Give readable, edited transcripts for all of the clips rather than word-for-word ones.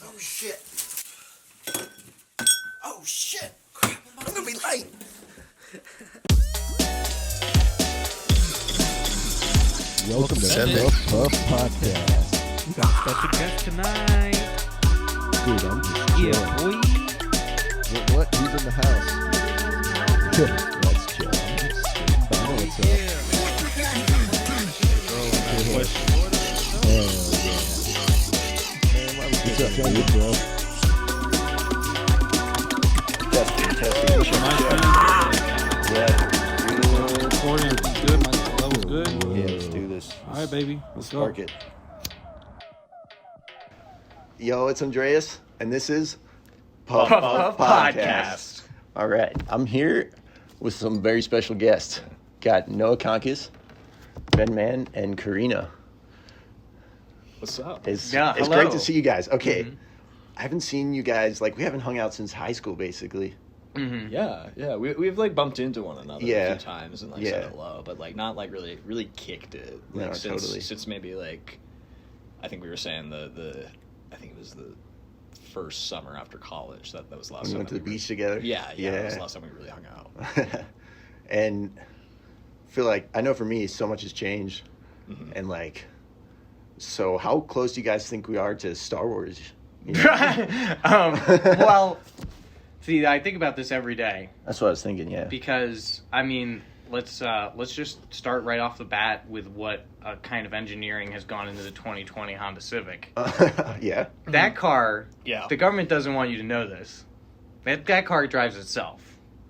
Oh shit. Oh shit. Crap, I'm gonna be late. Welcome to the Puff Podcast. We got a special guest tonight. Dude, I'm just Yeah, chilling. boy. What? Who's in the house? That's chill. I'm just sitting by myself. Hell yeah. Man, why was What's this up, on dude? you, bro? Testing. Yeah. Recording, everything's good. My level's good. Yeah, let's do this. All right, baby. Let's go. Spark it. Yo, it's Andreas, and this is Puff Podcast. All right, I'm here with some very special guests. Got Noah Conkis, Ben Mann, and Karina. What's up? It's hello. great to see you guys. Okay, I haven't seen you guys, we haven't hung out since high school, basically. Mm-hmm. Yeah. We've like bumped into one another Yeah. a few times and Yeah. said hello, but like not like really kicked it. Like No, totally. since maybe like I think we were saying I think it was the first summer after college that was the last We time went to that the we beach together. Yeah. That was the last time we really hung out. And I feel like, I know for me, so much has changed. Mhm. And so how close do you guys think we are to Star Wars? You know? Well, see, I think about this every day That's what I was thinking, yeah. because, I mean, let's just start right off the bat with what kind of engineering has gone into the 2020 Honda Civic. Yeah. That car, Yeah. the government doesn't want you to know this. That car drives itself.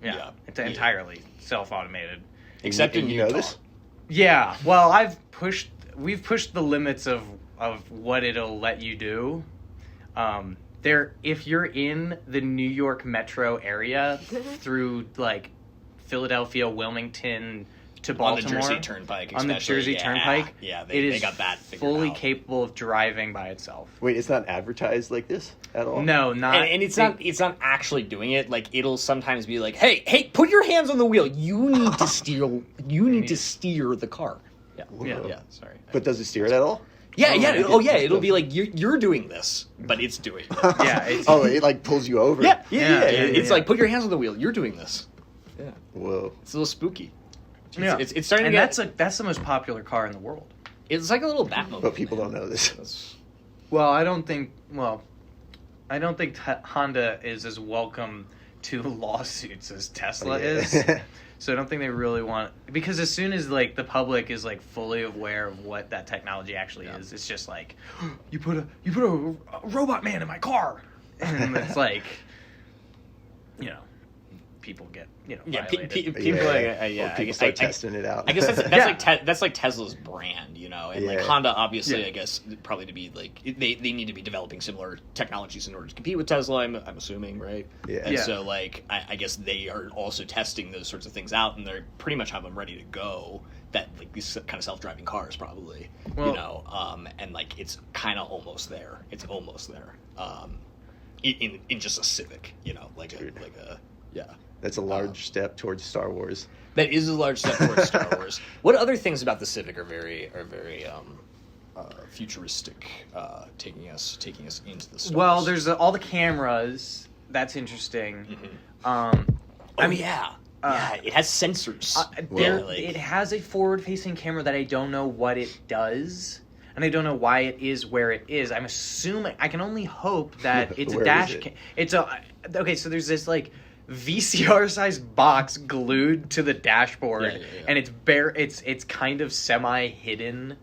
Yeah. It's entirely self-automated. Except in you know Utah. this? Yeah, well, we've pushed the limits of what it'll let you do. If you're in the New York metro area through like Philadelphia, Wilmington to Baltimore, on the Jersey Turnpike, on the especially. Jersey Yeah. Turnpike, Yeah, it they is got that figured fully out. capable of driving by itself. Wait, it's not advertised like this at all? No, not And it's not actually doing it. Like it'll sometimes be like, hey, put your hands on the wheel. You need to steer. You need to steer the car. Yeah, Yeah. yeah. Sorry. But does it steer it at all? Yeah, yeah. Oh, yeah. It's It'll the- be like you're doing this, but it's doing it. Yeah, it's, Oh, it pulls you over? Yeah. yeah. It's like put your hands on the wheel. You're doing this. Yeah, Whoa. it's a little spooky. yeah. It's starting and to get. that's the most popular car in the world. It's like a little Batmobile. But people don't know this. That's- Well, I don't think Honda is as welcome to lawsuits as Tesla Yeah. is. So I don't think they really want, because as soon as like the public is like fully aware of what that technology actually is, it's just like you put a robot man in my car, and it's like, people get Yeah, violated. people Yeah. like Or yeah. people start testing it out. I guess that's Yeah. that's like Tesla's brand, and like Yeah. Honda obviously, Yeah. I guess probably to be like they need to be developing similar technologies in order to compete with Tesla. I'm assuming, right? Yeah. And Yeah. so like I guess they are also testing those sorts of things out, and they're pretty much have them ready to go. That like these kind of self-driving cars probably, Well- and like it's kind of almost there. It's almost there. In just a Civic, like a yeah. That's a large step towards Star Wars. That is a large step towards Star Wars. What other things about the Civic are very futuristic, taking us into the stars? Well, there's all the cameras. That's interesting. yeah, it has sensors. It has a forward-facing camera that I don't know what it does, and I don't know why it is where it is. I'm assuming, I can only hope that it's a Where dash. is it? It's a okay. So there's this like VCR-sized box glued to the dashboard, Yeah. and it's bare. It's kind of semi-hidden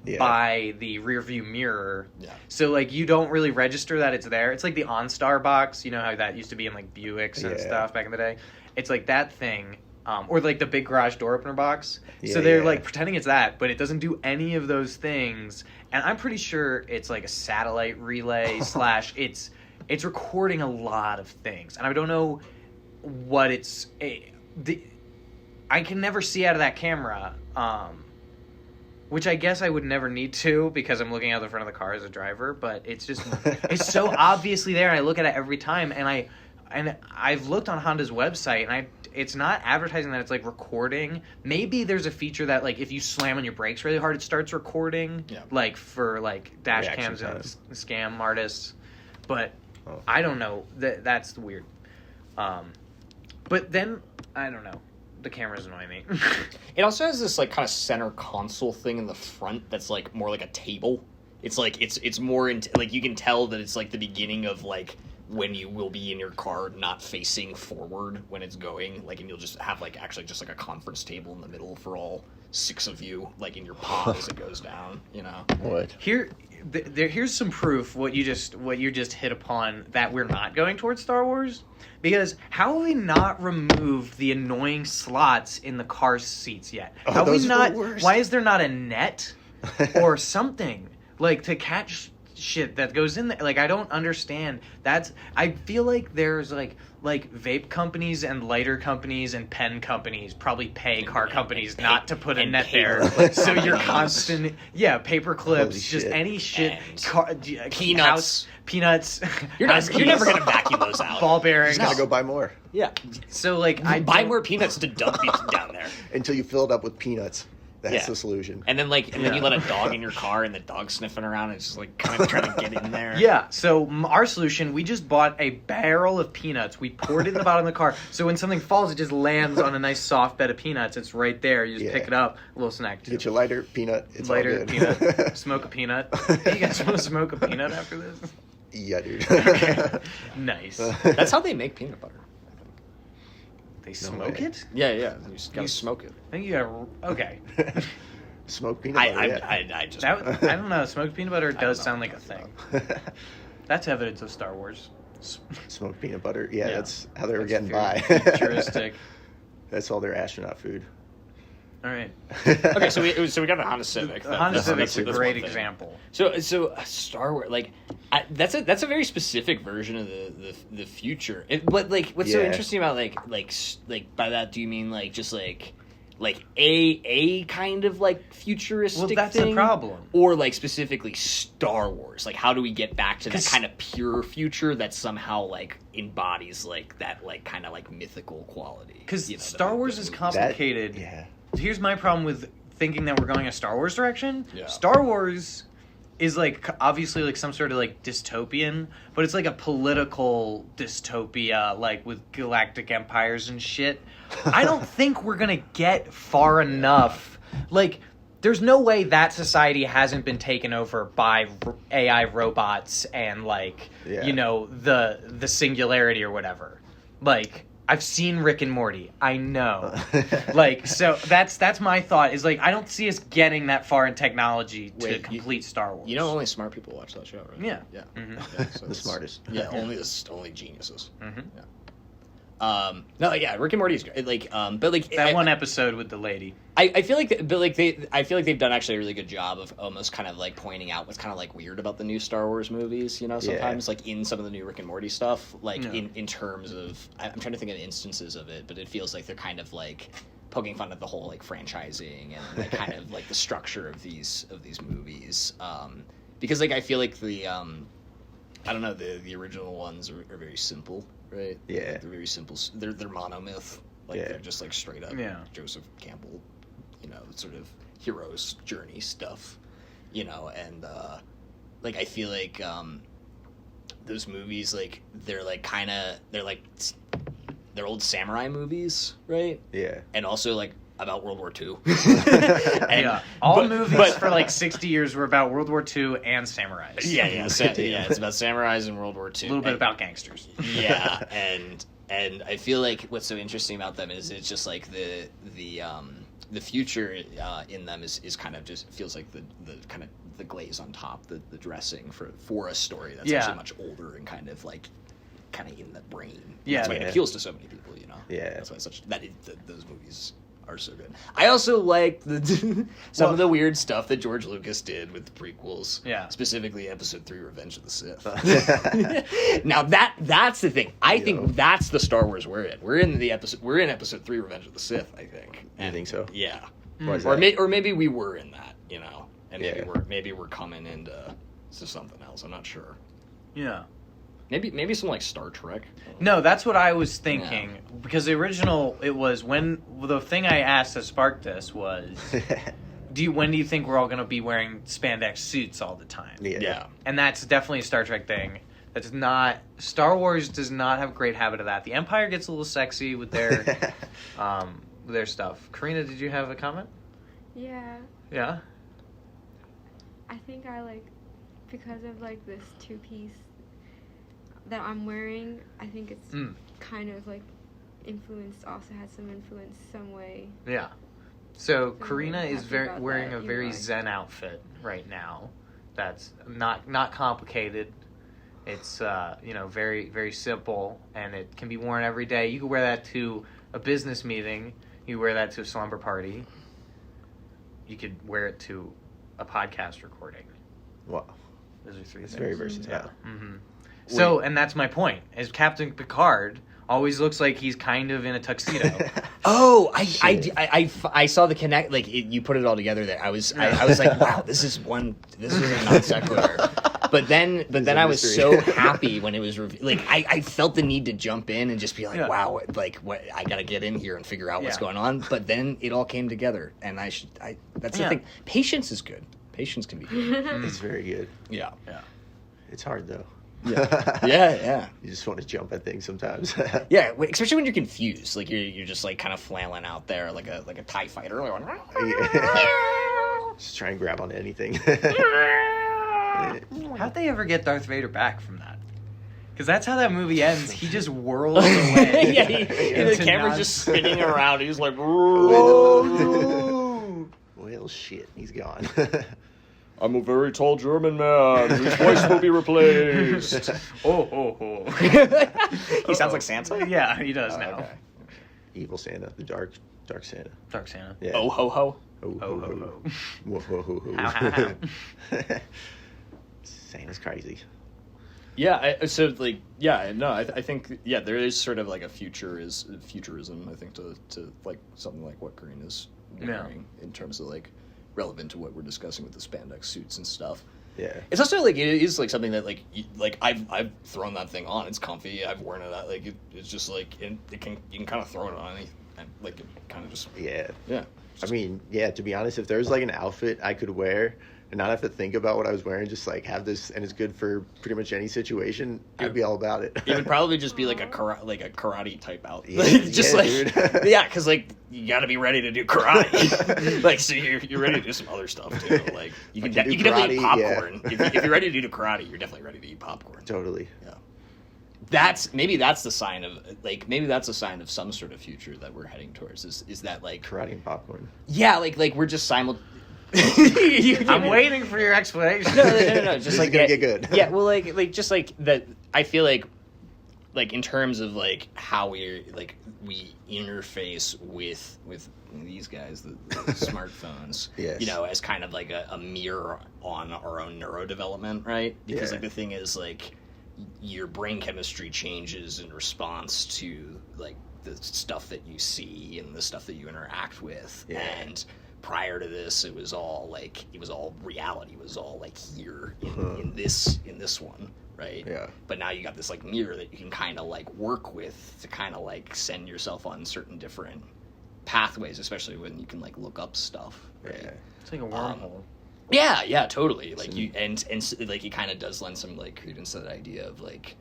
Yeah. by the rear view mirror. Yeah. So like you don't really register that it's there. It's like the OnStar box, you know how that used to be in like Buicks and Yeah. stuff back in the day. It's like that thing, or like the big garage door opener box. Yeah, So they're yeah. like pretending it's that, but it doesn't do any of those things. And I'm pretty sure it's like a satellite relay slash it's recording a lot of things, and I don't know what it's. I can never see out of that camera. Which I guess I would never need to because I'm looking out the front of the car as a driver, but it's just it's so obviously there, and I look at it every time, and I've looked on Honda's website, and it's not advertising that it's like recording. Maybe there's a feature that like if you slam on your brakes really hard, it starts recording, Yeah. like for like dash Reaction cams and time. scam artists. But I don't know. That's weird. But then I don't know. The cameras annoy me. It also has this like kind of center console thing in the front that's like more like a table. It's like it's more like you can tell that it's like the beginning of like when you will be in your car not facing forward when it's going, like, and you'll just have like actually just like a conference table in the middle for all 6 of you, like in your pod as it goes down, you know. What? Here's some proof what you just hit upon, that we're not going towards Star Wars. Because how have we not removed the annoying slots in the car seats yet? Oh, How have those we are not? the worst. Why is there not a net or something like to catch shit that goes in there? Like, I don't understand. I feel like there's like vape companies and lighter companies and pen companies probably pay car companies not to put a net there. So you're constant, paper clips, Holy just shit. any shit, And peanuts. Peanuts. You're never gonna vacuum those out. Ball bearings. You gotta go buy more Yeah. So like, I buy don't- more peanuts to dump it down there. until you fill it up with peanuts. That's Yeah. the solution. And then you let a dog in your car and the dog's sniffing around and it's just like kind of trying to get in there. Yeah, so our solution, we just bought a barrel of peanuts. We poured it in the bottom of the car, so when something falls, it just lands on a nice soft bed of peanuts. It's right there. You just pick it up, a little snack. Too. Get your lighter peanut. It's all Lighter good. peanut. Smoke a peanut. You guys want to smoke a peanut after this? Yeah, dude. Okay. Nice. That's how they make peanut butter. They smoke way. it? Yeah, you just gotta smoke it. I think you got okay. Smoked peanut butter. Yeah. I just I don't know. Smoked peanut butter does know sound what like a you're thing. That's evidence of Star Wars. Smoked peanut butter. Yeah, Yeah. that's how they were That's getting very by. Futuristic. That's all their astronaut food. All right. Okay, so we got the Honda Civic. The Honda Civic's a that's great one thing. example. So Star Wars, like, that's a very specific version of the future. But like, what's so Yeah. interesting about like by that, do you mean like just like a kind of like futuristic? Well, that's thing? the problem. Or like specifically Star Wars? Like, how do we get back to that kind of pure future that somehow like embodies like that like kind of like mythical quality? Because You know, Star the Wars is movies. complicated. Yeah. Here's my problem with thinking that we're going a Star Wars direction. Yeah. Star Wars is like obviously like some sort of like dystopian, but it's like a political dystopia, like with galactic empires and shit. I don't think we're gonna get far enough. Like, there's no way that society hasn't been taken over by AI robots and like Yeah. you know the singularity or whatever. Like, I've seen Rick and Morty. I know. Like, so that's my thought, is like, I don't see us getting that far in technology to Wait, complete Star Wars. You know, only smart people watch that show, right? Yeah. Yeah. Mhm. Okay, so The it's- smartest. Yeah, only geniuses. Mhm. Yeah. No, yeah, Rick and Morty is great. Like, but like That one episode with the lady. I feel like, I feel like they've done actually a really good job of almost kind of like pointing out what's kind of like weird about the new Star Wars movies. You know, sometimes like in some of the new Rick and Morty stuff, like Yeah. in terms of, I'm trying to think of instances of it, but it feels like they're kind of like poking fun at the whole like franchising and like kind of like the structure of these movies. Because like I feel like the I don't know, the original ones are very simple, right? Yeah. They're very simple. They're monomyth. Like, Yeah. they're just like straight up Yeah. Joseph Campbell, you know, sort of hero's journey stuff, you know, and like I feel like those movies, like they're old samurai movies, right? Yeah. And also like about World War II. Yeah. All but- movies but- for like 60 years were about World War II and samurais. Yeah, it's about samurais in World War II. A little bit about gangsters. Yeah, and I feel like what's so interesting about them is it's just like the future in them is kind of just feels like the kind of the glaze on top, the dressing for a story that's Yeah. actually much older and kind of in the brain. Yeah. That's why it Yeah. appeals to so many people, you know. Yeah. That's why those movies are so good. I also like some of the weird stuff that George Lucas did with the prequels. Yeah. Specifically Episode 3, Revenge of the Sith. Now that's the thing. I think that's the Star Wars we're in. We're in Episode 3, Revenge of the Sith, I think. I think so. Yeah. Why is Or that? maybe we were in that, you know. And Yeah. maybe we're coming into something else. I'm not sure. Yeah. Maybe some like Star Trek. No, that's what I was thinking. Because the original, it was the thing I asked that sparked this was, when do you think we're all going to be wearing spandex suits all the time? Yeah. Yeah. And that's definitely a Star Trek thing. That's not Star Wars does not have a great habit of that. The Empire gets a little sexy with their stuff. Karina, did you have a comment? Yeah. Yeah. I think I like because of like this 2-piece that I'm wearing. I think it's kind of like influenced. Also has some influence some way. Yeah. So I'm Karina really is happy wearing about a that, very you know. zen outfit right now. That's not complicated. It's very very simple, and it can be worn every day. You can wear that to a business meeting. You wear that to a slumber party. You could wear it to a podcast recording. Wow. Those are three It's things. very versatile. Yeah. Mm-hmm. So, and that's my point. Is Captain Picard always looks like he's kind of in a tuxedo. Oh, I saw the connect. Like you put it all together there. I was like, wow, this is a non sequitur. But then I was so happy when it was like I felt the need to jump in and just be like, wow, like what I gotta get in here and figure out what's going on. But then it all came together, and that's the thing. Patience is good. Patience can be good. It's very good. Yeah. It's hard though. Yeah. You just want to jump at things sometimes. Yeah, especially when you're confused. Like you're just like kind of flailing out there like a TIE fighter. Just try and grab onto anything. How'd they ever get Darth Vader back from that? Because that's how that movie ends. He just whirls away. The camera's just spinning around. He's like, whoa. Well, shit, he's gone. I'm a very tall German man whose voice will be replaced. Oh. He sounds like Santa? Yeah, he does now. Okay. Evil Santa, the dark Santa. Dark Santa. Yeah. Oh ho ho. Oh, Ho, ho, ho. Whoa, ho, ho, ho. How. Santa's crazy. Yeah, I think there is sort of like a futurism, I think, to like something like what Karina's wearing in terms of like relevant to what we're discussing with the spandex suits and stuff. Yeah. It's also like it is like something that like I've thrown that thing on. It's comfy. I've worn it out. Like it's just like you can kind of throw it on anything. Like it kind of just Yeah. Just, I mean, yeah, to be honest, if there's like an outfit I could wear and not have to think about what I was wearing, just like have this and it's good for pretty much any situation, I'd be all about it. it would probably just be like a karate type outfit. Yeah, just dude. because like you got to be ready to do karate. Like so you're ready to do some other stuff too. Like you can definitely eat popcorn. Yeah. If you're ready to do karate, you're definitely ready to eat popcorn. Totally. Yeah. Maybe that's the sign of some sort of future that we're heading towards. Is that like Karate and popcorn. Yeah, like we're just I'm waiting for your explanation. No. Just like gonna get good. Yeah, well, like just like that. I feel like in terms of like how we interface with these guys, the smartphones. Yes. You know, as kind of like a mirror on our own neurodevelopment, right? Because like the thing is like your brain chemistry changes in response to like the stuff that you see and the stuff that you interact with. Yeah. And prior to this, it was all reality. It was all like here in this one, right? Yeah. But now you got this like mirror that you can kind of like work with to kind of like send yourself on certain different pathways, especially when you can like look up stuff. Right? Yeah. It's like a wormhole. Yeah, totally. Like you and like it kind of does lend some like credence to that idea of like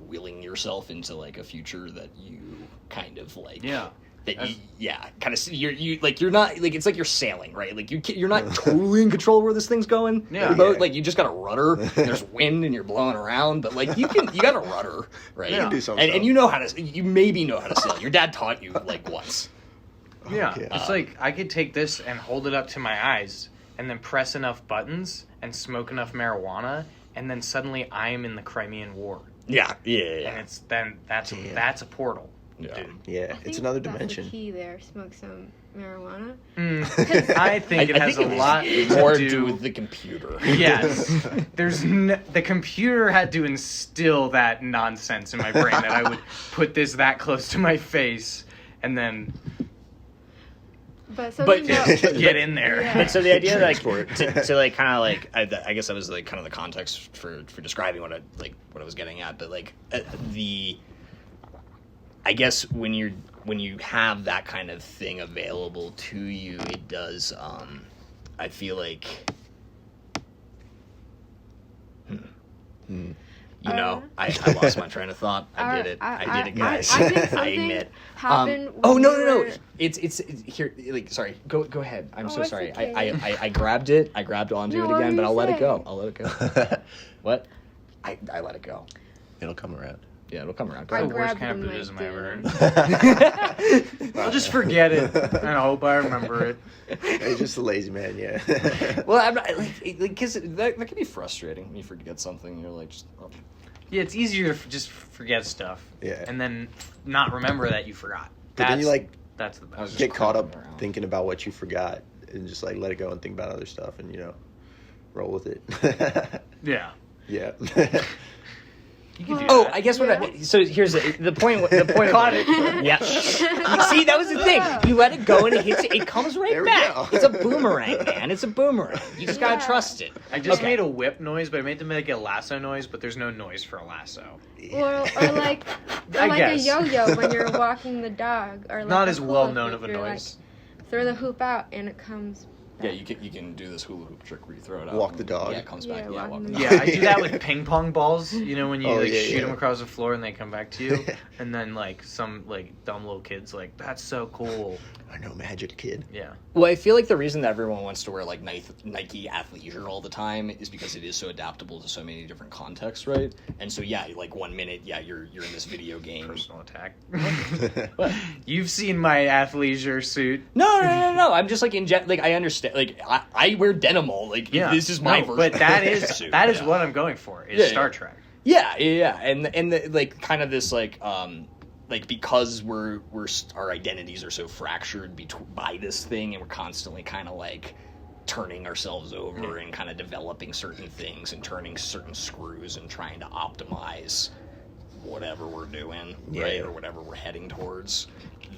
willing yourself into like a future that you kind of like kind of you're not like it's like you're sailing, right? Like you're not totally in control of where this thing's going. Yeah. Boat, like you just got a rudder. There's wind and you're blowing around, but like you got a rudder, right? You can do something. And you maybe know how to sail. Your dad taught you like once. Yeah, Okay. it's like I could take this and hold it up to my eyes and then press enough buttons and smoke enough marijuana, and then suddenly I am in the Crimean War. Yeah. And that's a portal. Yeah. Dude. Yeah, I think it's another that's dimension. The key there. Smoke some marijuana. I think it has a lot more to do with the computer. Yes, the computer had to instill that nonsense in my brain that I would put this that close to my face and then But something get in there. Yeah. But so the idea that to like kind of like I guess that was like kind of the context for describing what I was getting at, but like I guess when you have that kind of thing available to you, it does I feel like I lost my train of thought. I did it. I did it, guys. I think I something admit. happened. Oh when no you no no! were- It's here. Like, sorry. Go ahead. I'm so it's sorry. okay. I grabbed it. I grabbed onto No, it what again, were but you I'll let it go. saying? I'll let it go. What? I let it go. It'll come around. Yeah, it'll come around. I The worst grabbed kind of the Buddhism mic, I ever dude. heard. I'll just forget it, and I hope I remember it. He's just a lazy man, yeah. Well, I'm not like because that can be frustrating when you forget something. You're like, just, oh. Yeah, it's easier to just forget stuff. Yeah. And then not remember that you forgot. But then you That's the best. get caught up around. thinking about what you forgot and just like let it go and think about other stuff and roll with it. Yeah. Yeah. You can do Oh, that. I guess so here's the point. The point. Caught it. Yeah. See, that was the thing. You let it go and it hits. It comes right There we back. go. It's a boomerang, man. It's a boomerang. You just gotta Yeah. trust it. I just Okay. made a whip noise, but I made to make a lasso noise, but there's no noise for a lasso. Or like I a guess. yo-yo when you're walking the dog, or like Not a as hula well hoop, known of a you're noise. Like, throw the hoop out and it comes. Yeah, you can do this hula hoop trick where you throw it out. Walk and- the dog. Yeah, it comes back. Yeah, Yeah, walk walk the the dog. dog. Yeah, I do that with ping pong balls. You know when you Oh, shoot yeah. them across the floor and they come back to you, and then some dumb little kids that's so cool. I know, magic kid. Yeah. Well, I feel like the reason that everyone wants to wear like Nike athleisure all the time is because it is so adaptable to so many different contexts, right? And so yeah, like 1 minute, yeah, you're in this video game. Personal attack. What? You've seen my athleisure suit. No. I'm just like I understand. Like I wear denim all. Like Yeah. this is my No, version. but that of is the suit. that is Yeah. what I'm going for. Is Yeah, Star yeah. Trek. Yeah, and like kind of this like because our identities are so fractured by this thing, and we're constantly kind of like turning ourselves over and kind of developing certain things and turning certain screws and trying to optimize whatever we're doing, right, Yeah. or whatever we're heading towards.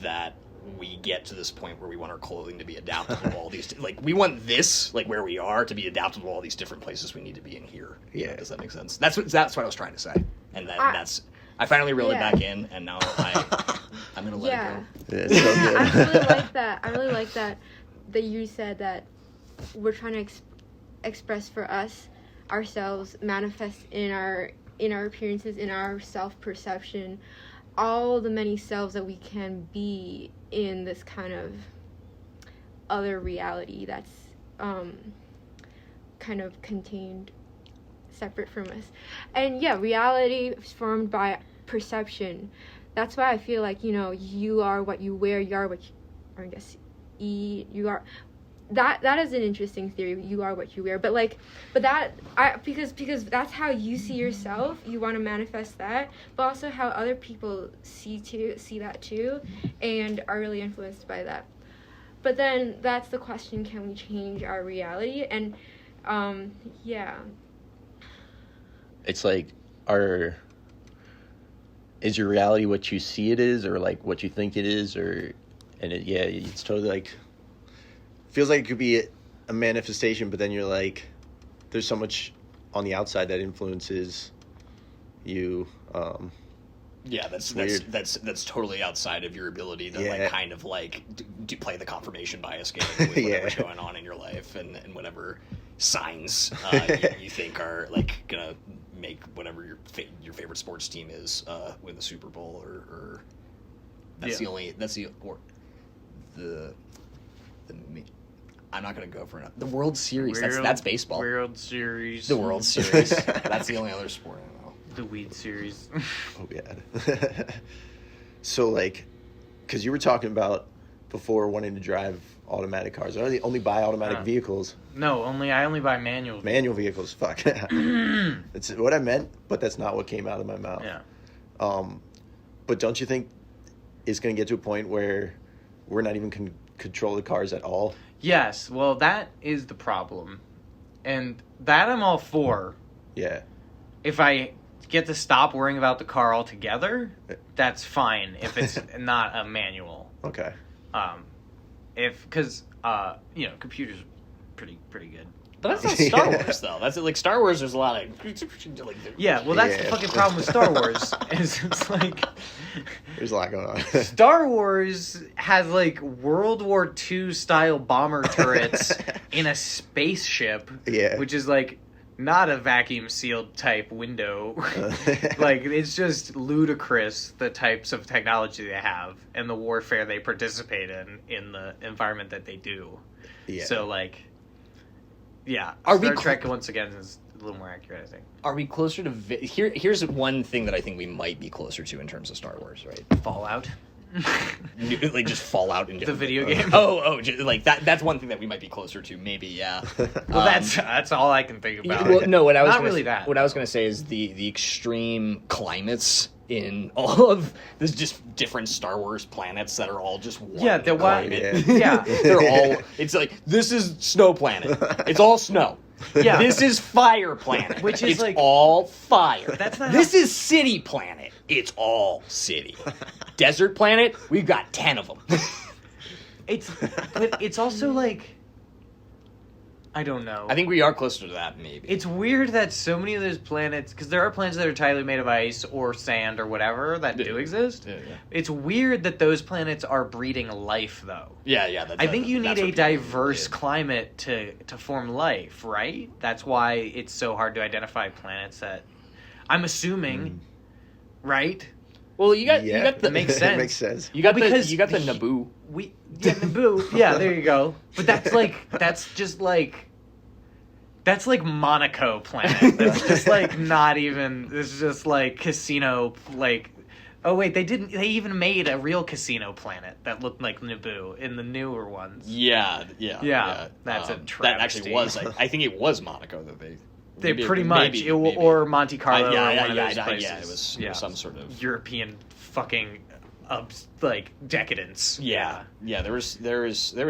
That we get to this point where we want our clothing to be adaptable to all these like we want this like where we are to be adaptable to all these different places we need to be in here. Yeah. Does that make sense? That's what I was trying to say, and that's I finally reeled Yeah. it back in, and now I'm gonna let Yeah. it go. Yeah, it's so good. I really like that. I really like that you said that we're trying to express for us ourselves, manifest in our appearances, in our self-perception, all the many selves that we can be in this kind of other reality that's kind of contained separate from us. And yeah, reality is formed by perception. That's why I feel like, you are what you wear, you are what you, or I guess you are. That is an interesting theory. You are what you wear, because that's how you see yourself. You want to manifest that, but also how other people see that too, and are really influenced by that. But then that's the question: can we change our reality? And yeah. It's like, is your reality what you see it is, or like what you think it is, it's totally like, feels like it could be a manifestation, but then you're like, there's so much on the outside that influences you. Yeah, that's totally outside of your ability to like kind of like do play the confirmation bias game with whatever's going on in your life and whatever signs you think are like gonna make whatever your favorite sports team is win the Super Bowl or that's the I'm not gonna go for the World Series. That's baseball. World Series. The World Series. That's the only other sport I know. The Weed Series. Oh yeah. So like, because you were talking about before wanting to drive automatic cars, only buy automatic vehicles. No, I only buy manual. Manual vehicles. Fuck. That's what I meant, but that's not what came out of my mouth. Yeah. But don't you think it's going to get to a point where we're not even control the cars at all? Yes. Well, that is the problem, and that I'm all for. Yeah. If I get to stop worrying about the car altogether, that's fine. If it's not a manual. Okay. Because computers are pretty good. But that's not Star Wars, though. That's like Star Wars. There's a lot of like. Yeah, well, that's the fucking problem with Star Wars. Is it's like there's a lot going on. Star Wars has like World War II style bomber turrets in a spaceship. Yeah. Which is like not a vacuum sealed type window. Like, it's just ludicrous the types of technology they have and the warfare they participate in the environment that they do. Yeah. So, like, yeah. Are we Star Trek, once again, is a little more accurate, I think. Are we closer to... Here's one thing that I think we might be closer to in terms of Star Wars, right? Fallout. Like, just Fallout in The video game. Like, that's one thing that we might be closer to, maybe, yeah. Well, that's all I can think about. Well, no, what I was Not really that. What I was going to say is the extreme climates in all of there's just different Star Wars planets that are all just one Yeah, the one. climate. Yeah. They're all. It's like, this is snow planet. It's all snow. Yeah. This is fire planet. Which is it's like- all fire. That's not This how- is city planet. It's all city. Desert planet. We've got 10 of them. But it's also like, I don't know. I think we are closer to that, maybe. It's weird that so many of those planets, because there are planets that are entirely made of ice or sand or whatever that do exist. Yeah. It's weird that those planets are breeding life, though. Yeah. I think you need that's a what people diverse did. climate to form life, right? That's why it's so hard to identify planets that, I'm assuming, right? Well, you got That the makes sense. It makes sense. You got Well, because the the- Naboo. Naboo. Yeah, there you go. But that's like Monaco planet. That's just like not even. It's just like casino. Like, oh wait, they even made a real casino planet that looked like Naboo in the newer ones. Yeah. That's a That travesty. actually was. I think it was Monaco that they. They maybe- pretty much, maybe. or Monte Carlo, Yeah, or one of yeah, those yeah, places. yeah, it was some sort of- European fucking like decadence. Yeah. There was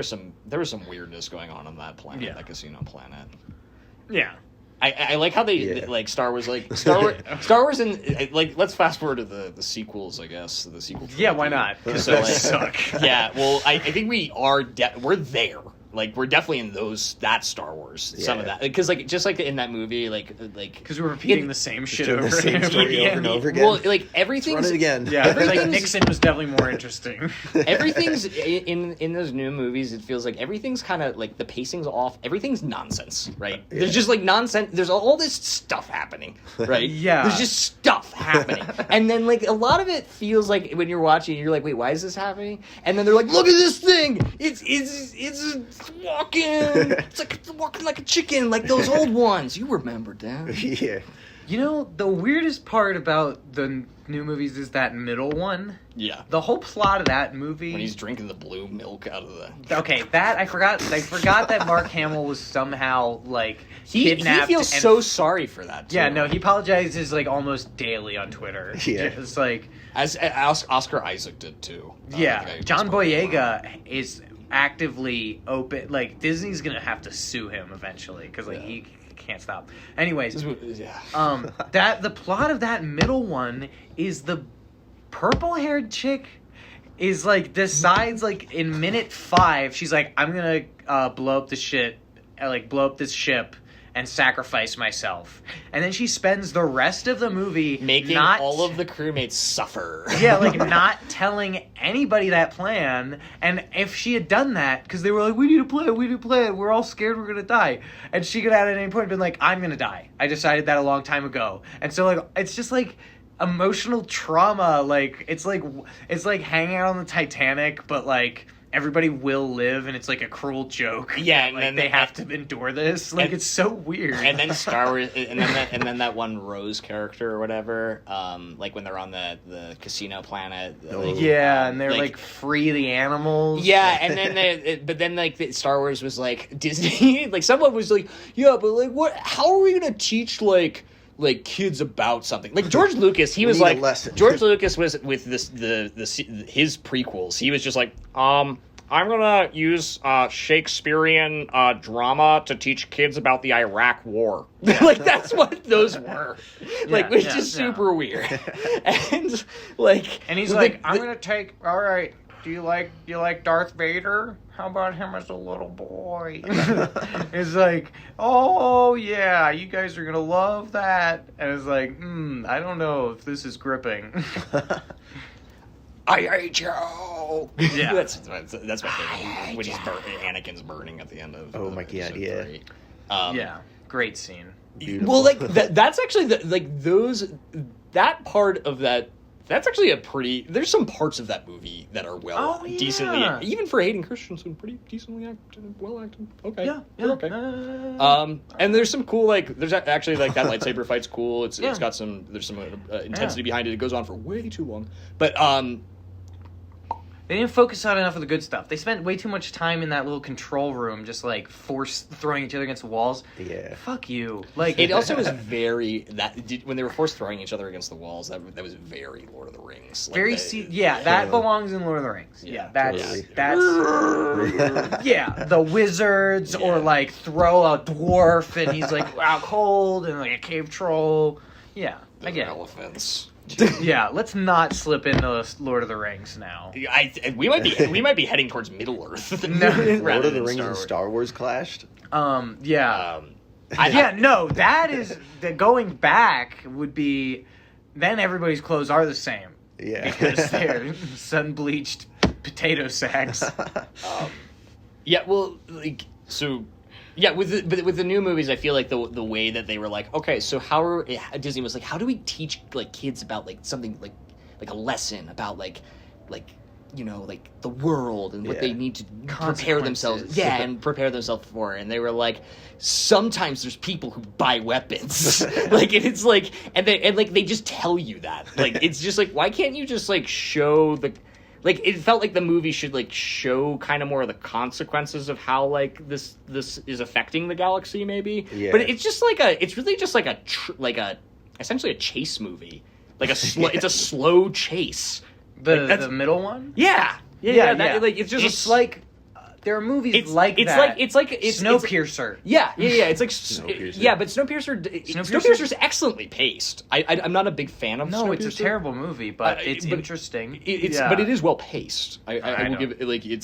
some weirdness going on that planet, Yeah. that casino planet. Yeah. I like how they like Star Wars and like let's fast forward to the sequels, I guess the sequel. Yeah, why not? Because So, those like- suck. Yeah, well, I think we are we're there. Like, we're definitely in that Star Wars. Some of Yeah. that, because like just like in that movie, like Because we're repeating the same shit doing over the same and over story over again. and over again. well, like Let's everything's run it again. Yeah, like Everything's- Nixon was definitely more interesting. everything's in those new movies. It feels like everything's kind of like the pacing's off. Everything's nonsense, right? Yeah. There's just like nonsense. There's all this stuff happening, right? Yeah. There's just stuff happening, and then like a lot of it feels like when you're watching, you're like, wait, why is this happening? And then they're like, look at this thing. It's walking. It's like walking like a chicken, like those old ones. You remember that? Yeah. You know, the weirdest part about the new movies is that middle one. Yeah. The whole plot of that movie. When he's drinking the blue milk out of the. Okay, that I forgot that Mark Hamill was somehow like He kidnapped. feels and- so sorry for that. Too. Yeah, no, he apologizes like almost daily on Twitter. Yeah. It's like, As Oscar Isaac did too. I yeah, think I John spoke before. Boyega is actively open. Like, Disney's gonna have to sue him eventually because like he can't stop. Anyways, Yeah. that the plot of that middle one is the purple-haired chick is like decides like in minute 5 she's like, I'm gonna blow up this ship and sacrifice myself, and then she spends the rest of the movie Making not all of the crewmates suffer. yeah, like not telling anybody that plan. And if she had done that, because they were like, we need a plan, we're all scared we're gonna die. And she could have at any point been like, I'm gonna die. I decided that a long time ago. And so like, it's just like emotional trauma. Like, it's like hanging out on the Titanic, but like, everybody will live, and it's like a cruel joke. Yeah, and like then they have to endure this. Like, and- it's so weird. And then Star Wars, and then that one Rose character or whatever, like when they're on the casino planet. Like, yeah, and they're like free the animals. Yeah, and then but then like Star Wars was like Disney, like someone was like, yeah, but like what? How are we gonna teach like kids about something? Like George Lucas, he was need a like lesson. George Lucas was with his prequels. He was just like, I'm gonna use Shakespearean drama to teach kids about the Iraq War. Like that's what those were. Like, which is super weird. And like, And he's like, I'm gonna take. All right, do you like Darth Vader? How about him as a little boy? It's like, oh yeah, you guys are gonna love that. And it's like, I don't know if this is gripping. I hate you. Yeah. that's my favorite. When Anakin's burning at the end of. Oh my God, episode yeah. 3. Yeah, Great scene. Beautiful. Well, like that's actually that part of that. That's actually a pretty. There's some parts of that movie that are decently, even for Hayden Christensen, pretty decently acted, well acted. Okay, Yeah. okay. And there's some cool there's actually that lightsaber fight's cool. It's got there's some intensity behind it. It goes on for way too long, but They didn't focus on enough of the good stuff. They spent way too much time in that little control room, just like throwing each other against the walls. Yeah. Fuck you. Like it also was very when they were forced throwing each other against the walls. That was very Lord of the Rings. That belongs in Lord of the Rings. Yeah, that's totally. yeah. The wizards or like throw a dwarf and he's like out cold and like a cave troll. Yeah, I get it. Elephants. Yeah, let's not slip into Lord of the Rings now. We might be heading towards Middle Earth. Lord of the Rings and Star Wars clashed. Yeah. That is the going back would be. Then everybody's clothes are the same. Yeah. Because they're sun bleached potato sacks. Yeah. Well, Yeah, with the new movies, I feel like the way that they were like, okay, so Disney was like, how do we teach like kids about like something like a lesson about like the world and what they need to prepare themselves, and prepare themselves for. And they were like, sometimes there's people who buy weapons, like, and it's like, and they just tell you that, like, it's just like, why can't you just like show the. Like, it felt like the movie should, like, show kind of more of the consequences of how, like, this is affecting the galaxy, maybe. Yeah. But it's just like it's really just like essentially a chase movie. Like, it's a slow chase. The middle one? Yeah. Like, it's like, there are movies it's like Snowpiercer. Yeah. It's like Snowpiercer. Yeah, but Snowpiercer's excellently paced. I'm not a big fan of. No, Snowpiercer. It's a terrible movie, but it's interesting. But it is well paced. I will give it like it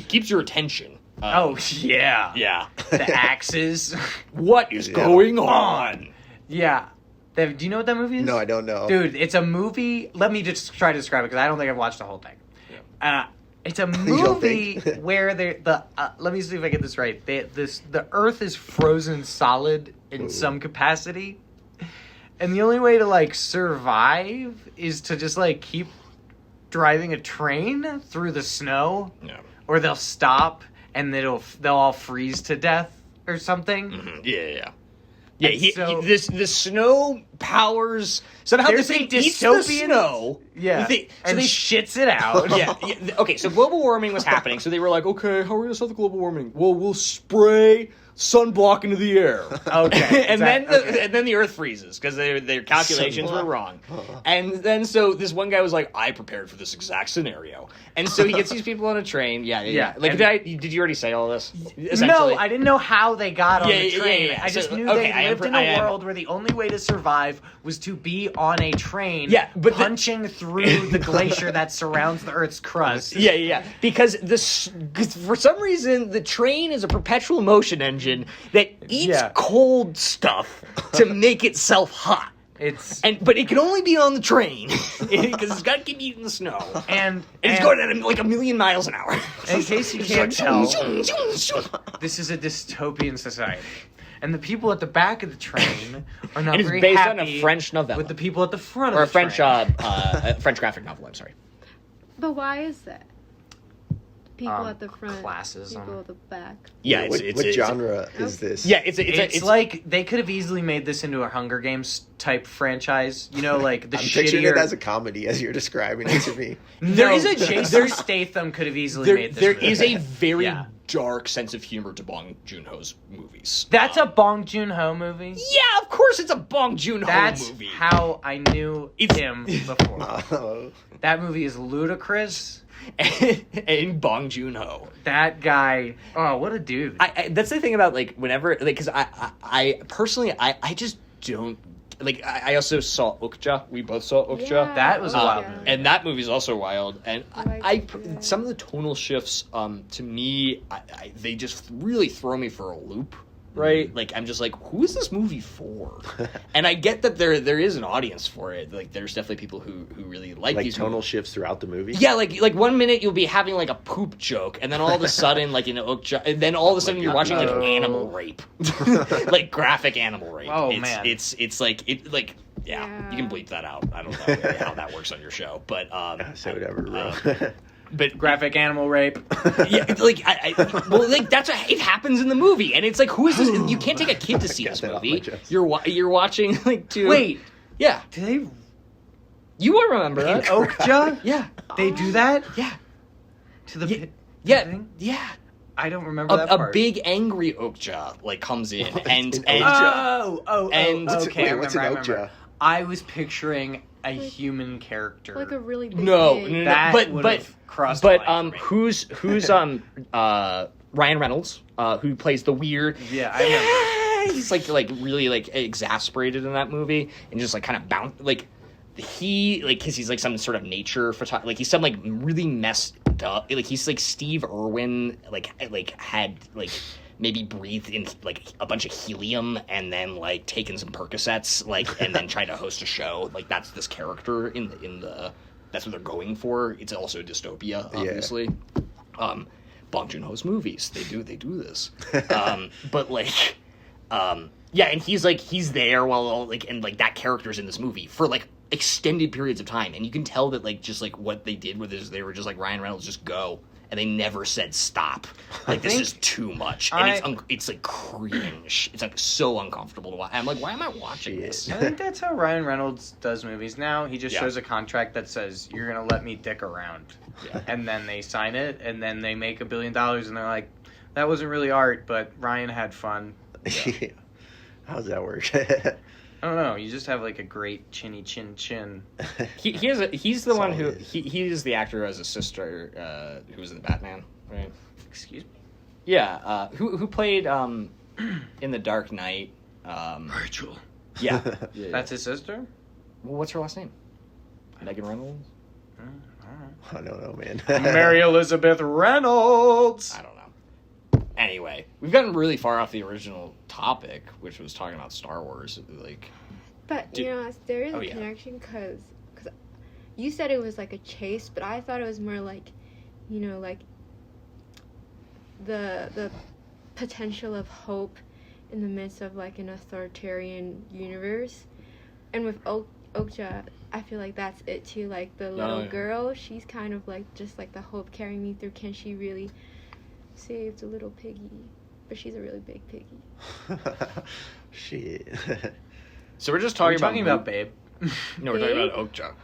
keeps your attention. Yeah. The axes. What is going on? Yeah. Do you know what that movie is? No, I don't know. Dude, it's a movie. Let me just try to describe it because I don't think I've watched the whole thing. Yeah. It's a movie where let me see if I get this right. The Earth is frozen solid in some capacity, and the only way to like survive is to just like keep driving a train through the snow, or they'll stop and they'll all freeze to death or something. Mm-hmm. Yeah. Yeah, the snow powers somehow. There's this a thing eats the snow. Yeah, so they shits it out. Yeah. Okay, so global warming was happening. So they were like, okay, how are we gonna stop the global warming? Well, we'll spray sunblock into the air. Okay, and then the Earth freezes because their calculations were wrong. And then so this one guy was like, I prepared for this exact scenario. And so he gets these people on a train. Yeah. Like, did you already say all this? No, I didn't know how they got on the train. Yeah. I just knew they lived in a world where the only way to survive was to be on a train, punching through the glacier that surrounds the Earth's crust. Yeah. Because for some reason, the train is a perpetual motion engine that eats cold stuff to make itself hot. But it can only be on the train because it's got to keep eating the snow, and it's going at like 1,000,000 miles an hour. In case you can't tell, this is a dystopian society, and the people at the back of the train are not very based happy on a French novella with the people at the front or of the a train. French graphic novel. I'm sorry. But why is that? People at the front, classism. people at the back. Yeah, what genre is this? Yeah, it's like they could have easily made this into a Hunger Games type franchise. You know, like the I'm shittier. picturing it as a comedy as you're describing it to me. Jason Statham could have easily made this. There is a very dark sense of humor to Bong Joon-ho's movies. That's a Bong Joon-ho movie? Yeah, of course it's a Bong Joon-ho movie. That's how I knew him before. That movie is ludicrous. And Bong Joon-ho. That guy, what a dude. That's the thing about, like, whenever, like, because I personally, I just don't, like, I also saw Okja. We both saw Okja. Yeah. That was a wild movie. And that movie's also wild. And some of the tonal shifts, to me, they just really throw me for a loop. right? Like, I'm just like, who is this movie for? And I get that there is an audience for it. Like, there's definitely people who really like these tonal movies. shifts throughout the movie. Yeah, like 1 minute you'll be having like a poop joke, and then all of a sudden, like in Okja, and then all of a sudden you're watching like animal rape, like graphic animal rape. Oh, it's, man. it's like Yeah. you can bleep that out. I don't know really how that works on your show, but Say whatever, bro. but Graphic animal rape. yeah, like that's what it happens in the movie, and it's like, who is this? You can't take a kid to see Got this that off movie. my chest. You're watching like two. Wait, yeah, do they you will remember in that. Okja? Yeah, They do that yeah, to the yeah, pit yeah, thing? yeah. I don't remember that A part. big angry Okja like comes in and in and Okja? And- okay, what's I an remember. Okja? I was picturing a human character. Like a really big no, pig. no, no, That but would've crossed but the line for me. who's Ryan Reynolds who plays the weird Yeah, I remember. he's like really like exasperated in that movie and just like kind of because he's like some sort of nature photographer, like he's some like really messed up, like he's like Steve Irwin like had like maybe breathed in like a bunch of helium and then like taken some Percocets like and then tried to host a show. Like that's this character in the that's what they're going for. It's also a dystopia, obviously. Bong Joon-ho's movies, they do this. But like yeah, and he's there while like and like that character's in this movie for like extended periods of time, and you can tell that like just like what they did with this, they were just like, Ryan Reynolds, just go, and they never said stop. Like this is too much, and it's like cringe. It's like so uncomfortable to watch. I'm like, why am I watching this? I think that's how Ryan Reynolds does movies now. He just Yeah. shows a contract that says, you're going to let me dick around. Yeah. And then they sign it, and then they make $1 billion, and they're like, that wasn't really art, but Ryan had fun. Yeah. How does that work? I don't know. You just have like a great chinny chin. He's the one who Solid. he is the actor who has a sister who was in the Batman, right? Excuse me? Yeah, who played in the Dark Knight. Rachel. Yeah, That's his sister? Well, what's her last name? Megan Reynolds. I don't know, man. Mary Elizabeth Reynolds. I don't know. Anyway, we've gotten really far off the original topic, which was talking about Star Wars. Like, But Dude. you know, there is Oh, a yeah. connection because you said it was like a chase, but I thought it was more like, you know, like the potential of hope in the midst of like an authoritarian universe. And with Okja, I feel like that's it too. Like the little yeah. girl, she's kind of like just like the hope carrying me through. Can she really save the little piggy? But she's a really big piggy. Shit. so we're just Are we talking, talking about Babe? No, we're talking about Okja.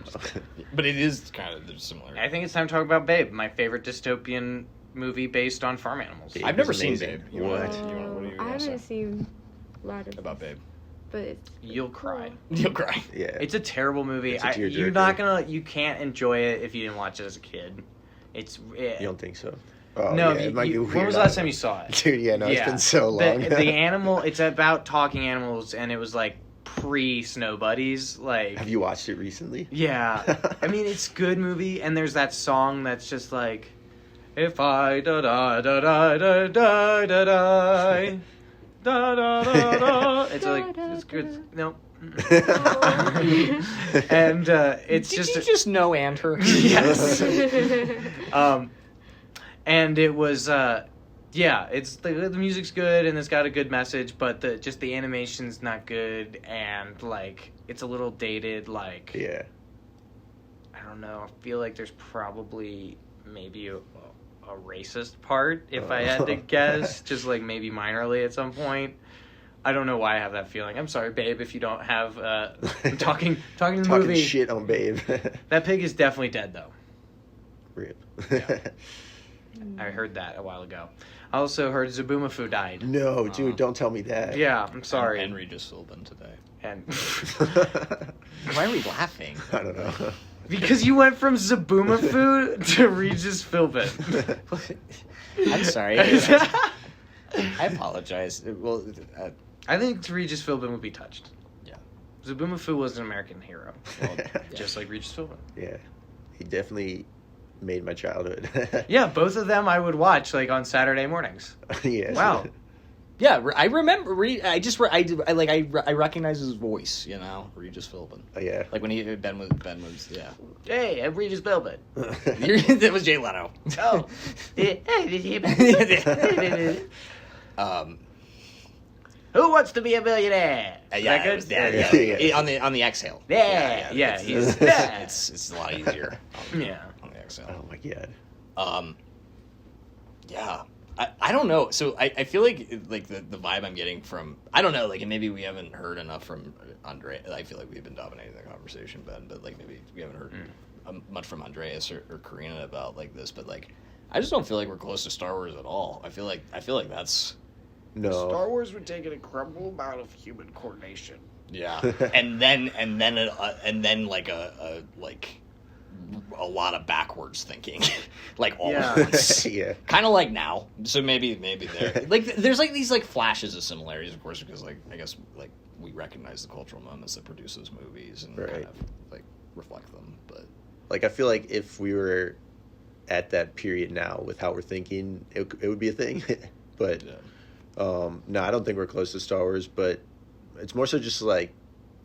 But it is kind of similar. I think it's time to talk about Babe, my favorite dystopian movie based on farm animals. Babe I've never is seen amazing. Babe. What? What do you I want to haven't say seen a lot of about this, Babe? but it's You'll cry. You'll cry. Yeah. It's a terrible movie. It's a You're tearjerker. not gonna. You can't enjoy it if you didn't watch it as a kid. It's. You don't think so? Oh, no. yeah, it might be when weird. was the last time you saw it? Dude, yeah, no, it's been so The- long. the animal. It's about talking animals, and it was like pre-Snow Buddies. Like. Have you watched it recently? Yeah. I mean, it's a good movie, and there's that song that's just like, if I da da da da da da da da da da da da. It's like it's good. Nope. And it's Did just you just know and her? yes. And it was yeah, it's the music's good and it's got a good message, but the animation's not good, and like it's a little dated. Like Yeah. I don't know. I feel like there's probably maybe a racist part, if I had to guess, just like maybe minorly at some point. I don't know why I have that feeling. I'm sorry, Babe, if you don't have. I'm talking to the Talking movie. shit on Babe. That pig is definitely dead, though. Rip. I heard that a while ago. I also heard Zaboomafoo died. No, dude, don't tell me that. Yeah, I'm sorry. And Regis Philbin today. And Why are we laughing? I don't know. because you went from Zaboomafoo to Regis Philbin. I'm sorry. I apologize. Well, I think Regis Philbin would be touched. Yeah. Zaboomafoo was an American hero, Well, just like Regis Philbin. yeah, he definitely made my childhood. Yeah, both of them I would watch like on Saturday mornings. Yes. Wow. Yeah, I remember. I recognize his voice. You know, Regis Philbin. Oh, yeah. Like when Ben was yeah. Hey, I'm Regis Philbin. That was Jay Leno. Oh. Who wants to be a millionaire? Yeah, Is that yeah, good? Yeah. on the exhale. Yeah. It's a lot easier. Yeah. On the exhale. Oh my god. Yeah. I don't know. So I feel like the vibe I'm getting from, I don't know, like, and maybe we haven't heard enough from Andre. I feel like we've been dominating the conversation, Ben, but like maybe we haven't heard much from Andreas or Karina about like this. But like, I just don't feel like we're close to Star Wars at all. I feel like that's No. Star Wars would take an incredible amount of human coordination. yeah, and then like a lot of backwards thinking, like all at once. Yeah. Kind of like now. So maybe there, like, there's like these like flashes of similarities, of course, because like I guess like we recognize the cultural moments that produce those movies and kind of like reflect them. But Like, I feel like if we were at that period now with how we're thinking, it would be a thing. But no, I don't think we're close to Star Wars. But it's more so just like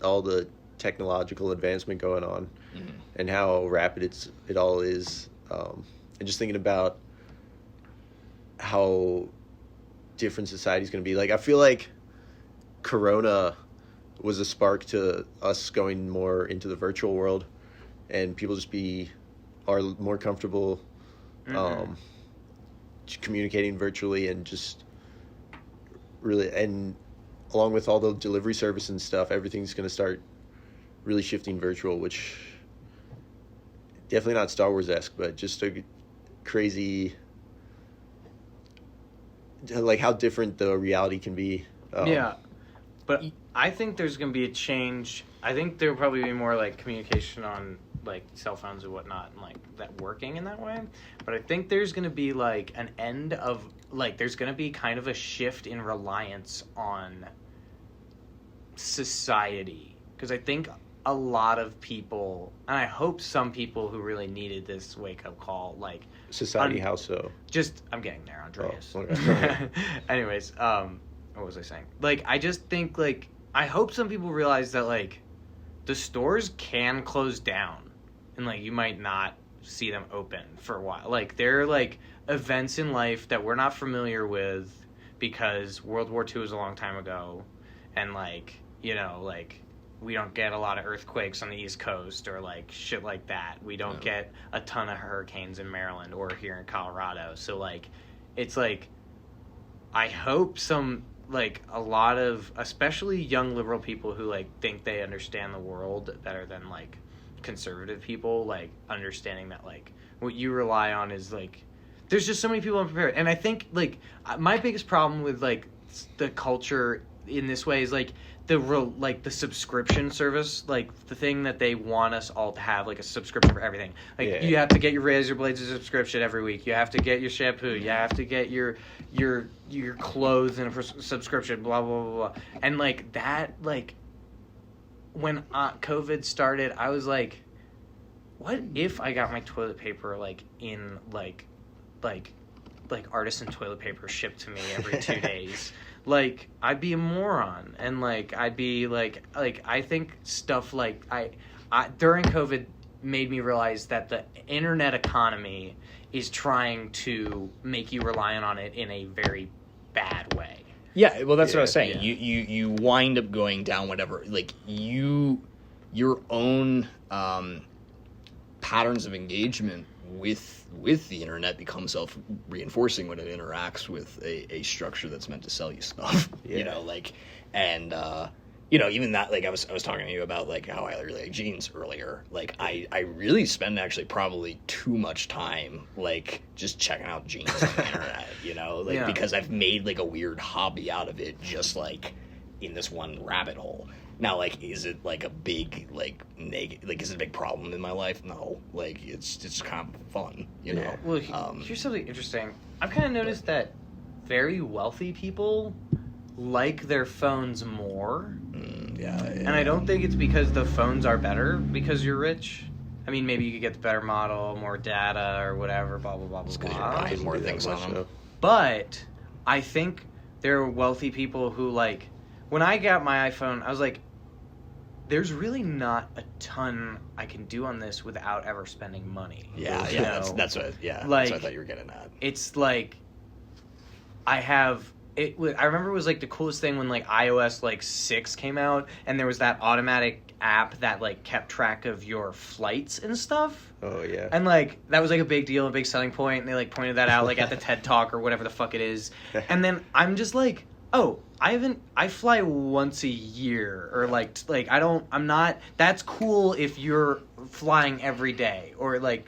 all the technological advancement going on. Mm-hmm. And how rapid it all is, and just thinking about how different society's going to be. Like, I feel like Corona was a spark to us going more into the virtual world, and people just are more comfortable communicating virtually, and just really, and along with all the delivery service and stuff, everything's going to start really shifting virtual, which definitely not Star Wars-esque, but just a crazy, like, how different the reality can be. Yeah, but I think there's going to be a change. I think there will probably be more, like, communication on, like, cell phones and whatnot, and, like, that working in that way. But I think there's going to be, like, an end of, like, there's going to be kind of a shift in reliance on society. Because I think a lot of people, and I hope some people who really needed this wake-up call, like... Society, how so? Just, I'm getting there, Andreas. Oh, okay. Anyways, what was I saying? Like, I just think, like, I hope some people realize that, like, the stores can close down, and, like, you might not see them open for a while. Like, there are, like, events in life that we're not familiar with because World War II was a long time ago, and, like, you know, like... we don't get a lot of earthquakes on the East Coast or, like, shit like that. We don't get a ton of hurricanes in Maryland or here in Colorado. So, like, it's, like, I hope a lot of, especially young liberal people who, like, think they understand the world better than, like, conservative people, like, understanding that, like, what you rely on is, like, there's just so many people unprepared. And I think, like, my biggest problem with, like, the culture in this way is, like, the subscription service, like the thing that they want us all to have, like a subscription for everything. Like you have to get your razor blades subscription every week. You have to get your shampoo. You have to get your clothes in a subscription. Blah blah blah blah. And like that, like when COVID started, I was like, what if I got my toilet paper like in like artisan toilet paper shipped to me every 2 days? Like, I'd be a moron, and, like, I'd be, like, I think stuff like, I during COVID made me realize that the internet economy is trying to make you reliant on it in a very bad way. Yeah, well, that's what I was saying. Yeah. You wind up going down whatever, like, your own patterns of engagement with the internet become self-reinforcing when it interacts with a structure that's meant to sell you stuff. You know, like, and you know, even that, like, I was talking to you about, like, how I really like jeans earlier. Like, I really spend actually probably too much time, like, just checking out jeans on the internet, you know, like, because I've made, like, a weird hobby out of it, just, like, in this one rabbit hole. Now, like, is it, like, a big, like, is it a big problem in my life? No. Like, it's kind of fun, you know? Well, here's something interesting. I've kind of noticed that very wealthy people like their phones more. And I don't think it's because the phones are better because you're rich. I mean, maybe you could get the better model, more data, or whatever, blah, blah, blah, blah, blah. It's because you're buying more things on them. But I think there are wealthy people who, like, when I got my iPhone, I was like, there's really not a ton I can do on this without ever spending money. Yeah, you know? that's what Like, that's what I thought you were getting at. It's like, I remember it was like the coolest thing when like iOS like 6 came out, and there was that automatic app that like kept track of your flights and stuff. Oh yeah. And like that was like a big deal, a big selling point, and they like pointed that out like at the TED Talk or whatever the fuck it is. And then I'm just like, oh, I fly once a year, or I'm not, that's cool if you're flying every day, or like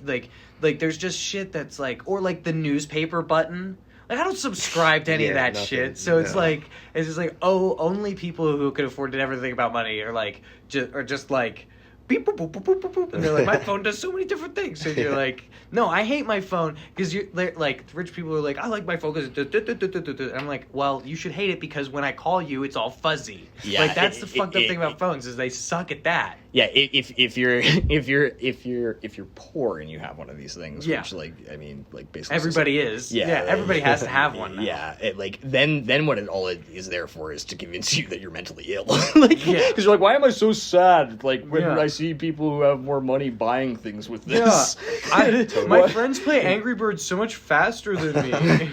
there's just shit that's like, or like the newspaper button. Like, I don't subscribe to any of that nothing, shit. So it's no. like, it's just like, oh, only people who could afford to never think about money are like, just like, beep, boop, boop, boop, boop, boop, boop. And they're like, my phone does so many different things. And you're like, no, I hate my phone because you're like, rich people are like, I like my phone because and I'm like, well, you should hate it because when I call you, it's all fuzzy. Yeah, like that's the fucked up thing about phones is they suck at that. Yeah, if you're poor and you have one of these things, Yeah. which like I mean like basically Everybody is. Yeah, everybody has to have one now. Yeah, then what it is there for is to convince you that you're mentally ill. Like, Yeah. because you're like, why am I so sad? Like when Yeah. I see people who have more money buying things with this. Yeah, my friends play Angry Birds so much faster than me.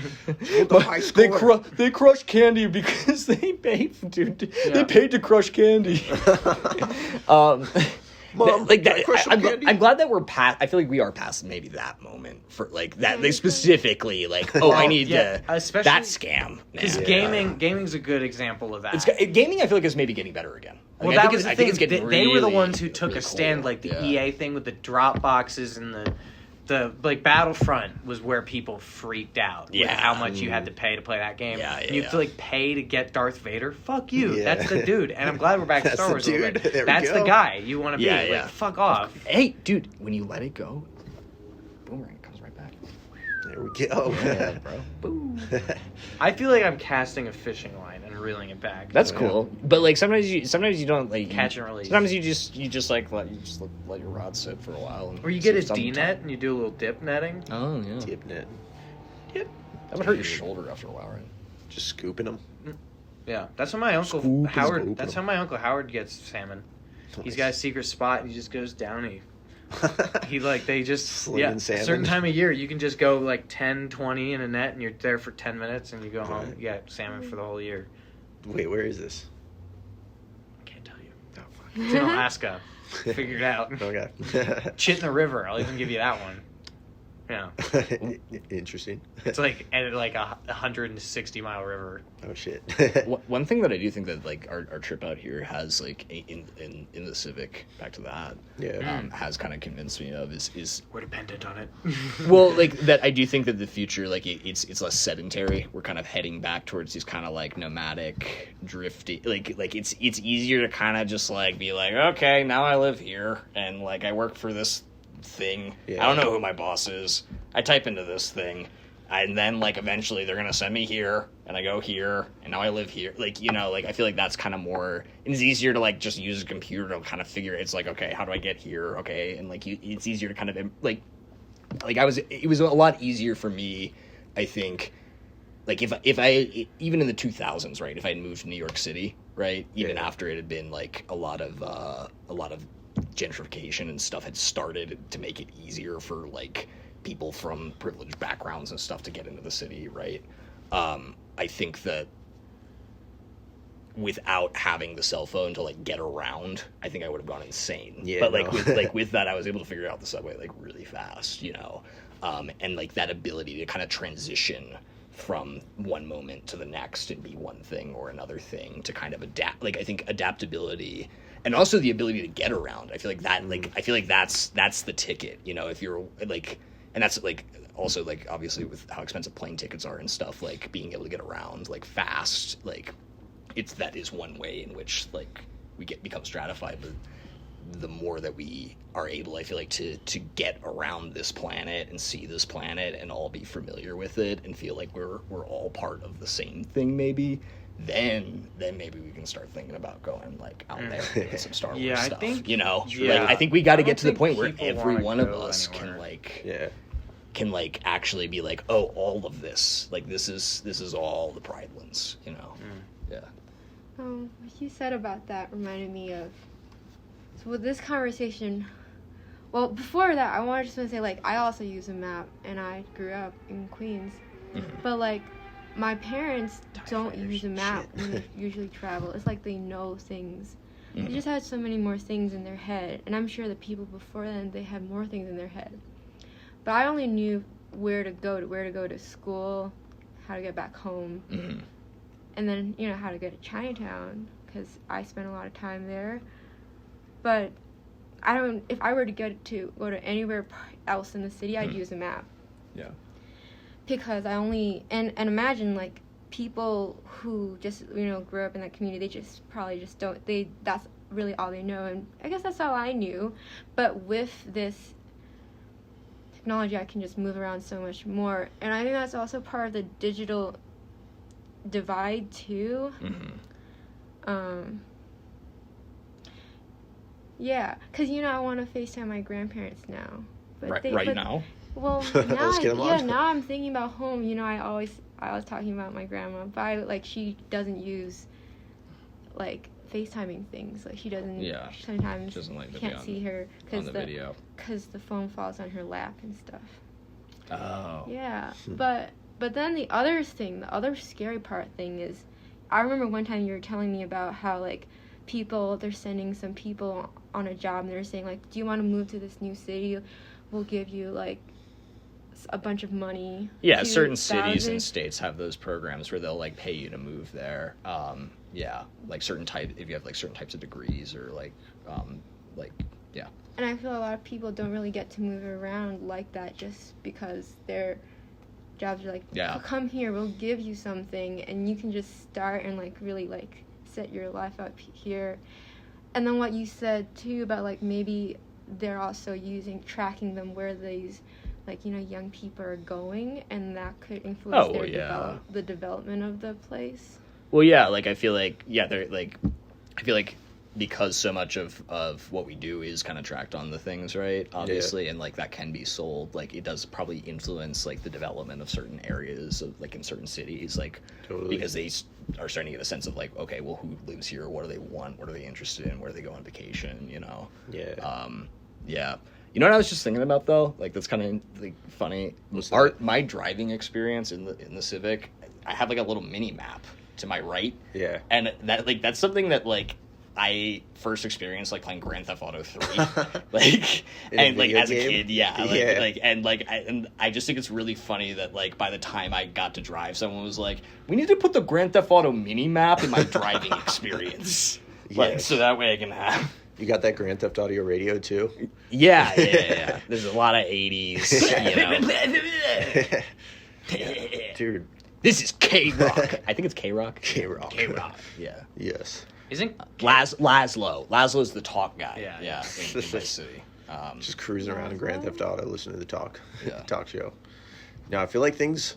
They crush candy because they paid, dude. Yeah. They paid to crush candy. Mom, like can I that, crush some candy? I'm glad that we're past. I feel like we are past maybe that moment for like that. They specifically like, oh, I need to especially that scam. because Man. gaming's a good example of that. Gaming, I feel like is maybe getting better again. Like, Well, I that think was it's- the I think thing. it's getting They were the really, ones who took really a stand, cool. like the Yeah. EA thing with the drop boxes and the like Battlefront was where people freaked out with Yeah. how much you had to pay to play that game. Yeah, And you have to like pay to get Darth Vader. Fuck you. Yeah. That's the dude. And I'm glad we're back to That's Star the Wars a little dude. bit. There we That's the go. guy you want to be. Yeah, yeah. Like, fuck off. Hey, dude, when you let it go, boomerang comes right back. There we go. Yeah, bro. Boom. I feel like I'm casting a fishing line and reeling it back. That's cool, but like sometimes you don't like Catch and release. Sometimes you just like let your rod sit for a while, and Or you see get if a something D-net and you do a little dip netting. Oh yeah, Tip net. Yep. that would hurt your shoulder after a while, right? Just scooping them. Yeah, that's how my uncle Scoop and Howard. scoop That's them. how my uncle Howard gets salmon. He's got a secret spot, and he just goes down. He like they just Slinging salmon. a certain time of year you can just go like 10, 20 in a net, and you're there for 10 minutes, and you go home. Right. You got salmon for the whole year. Wait, where is this? I can't tell you. Oh, fuck. It's in Alaska. Figure it out. Okay. Chit in the river. I'll even give you that one. Yeah, Interesting. it's like at like a 160-mile river. Oh shit. One thing that I do think that like our trip out here has like in the Civic, back to that, Yeah. has kind of convinced me of is We're dependent on it. well, like that I do think that the future, like it's less sedentary. We're kind of heading back towards these kind of like nomadic, drifty, like it's easier to kind of just like be like, okay, now I live here and like I work for this thing. Yeah. I don't know who my boss is. I type into this thing, and then like eventually they're gonna send me here, and I go here, and now I live here. Like, you know, like I feel like that's kind of more. It's easier to like just use a computer to kind of figure. It's like, okay, how do I get here? Okay, and like it's easier to kind of like it was a lot easier for me, I think. Like if I even in the 2000s, right? If I had moved to New York City, right? Even Yeah. after it had been like a lot of gentrification and stuff had started to make it easier for like people from privileged backgrounds and stuff to get into the city, right? I think that without having the cell phone to like get around, I think I would have gone insane. Yeah, but like no. with that, I was able to figure out the subway like really fast, you know, and like that ability to kind of transition from one moment to the next and be one thing or another thing to kind of adapt. Like I think adaptability. And also the ability to get around. I feel like that, that's the ticket, you know, if you're like, and that's like also like obviously with how expensive plane tickets are and stuff, like being able to get around like fast, like that is one way in which like we become stratified. But the more that we are able, I feel like to get around this planet and see this planet and all be familiar with it and feel like we're all part of the same thing, maybe. Then maybe we can start thinking about going like out there and doing some Star Wars Yeah, I stuff. think- you know, yeah. like I think we got to I get don't to the think point where people every wanna one of go us anywhere. can like Yeah. can like actually be like, oh, all of this, like this is all the Pridelands, you know. Yeah. What you said about that reminded me of, so with this conversation, well, before that, I wanted to say, like, I also use a map, and I grew up in Queens, but, like, my parents don't use a map when they usually travel. It's like they know things. They just had so many more things in their head, and I'm sure the people before them, they had more things in their head. But I only knew where to go to school, how to get back home, and then, you know, how to go to Chinatown, because I spent a lot of time there. But if I were to go to anywhere else in the city, I'd use a map. Yeah. Because and imagine, like, people who just, you know, grew up in that community, they just probably just don't, that's really all they know, and I guess that's all I knew. But with this technology, I can just move around so much more, and I think that's also part of the digital divide too. Yeah, because, you know, I want to FaceTime my grandparents now. But now? Well, now I'm thinking about home. You know, I was talking about my grandma, but she doesn't use, like, FaceTiming things. Like, she doesn't, sometimes she doesn't like can't see her because video. Because the phone falls on her lap and stuff. Oh. Yeah, but then the other scary thing is, I remember one time you were telling me about how, like, they're sending some people on a job, and they're saying, like, do you want to move to this new city? We'll give you, like, a bunch of money. Yeah, certain cities and states have those programs where they'll, like, pay you to move there. Yeah, like if you have, like, certain types of degrees or, yeah. And I feel a lot of people don't really get to move around like that just because their jobs are like, come here, we'll give you something, and you can just start and, like, really, like, set your life up here. And then what you said too about, like, maybe they're also tracking them where these, like, you know, young people are going, and that could influence the development of the place. Well, yeah, like, I feel like because so much of what we do is kind of tracked on the things, right? Obviously, and, like, that can be sold. Like, it does probably influence, like, the development of certain areas of, like, in certain cities, like, because they are starting to get a sense of, like, okay, well, who lives here? What do they want? What are they interested in? Where do they go on vacation? You know? Yeah. Yeah. You know what I was just thinking about, though? Like, that's kind of, like, funny. My driving experience in the Civic, I have, like, a little mini map to my right. Yeah. And that's something that, like, I first experienced, like, playing Grand Theft Auto 3, like, and, like, as a kid, and I just think it's really funny that, like, by the time I got to drive, someone was like, we need to put the Grand Theft Auto mini map in my driving experience, like, so that way I can have. You got that Grand Theft Audio radio too? Yeah. There's a lot of 80s, you know. Dude. This is K-Rock. I think it's K-Rock. K-Rock. Yeah. Yes. Isn't Laszlo? Laszlo's the talk guy. Yeah. In my city. Just cruising around in Grand Theft Auto, listening to the talk show. Now, I feel like things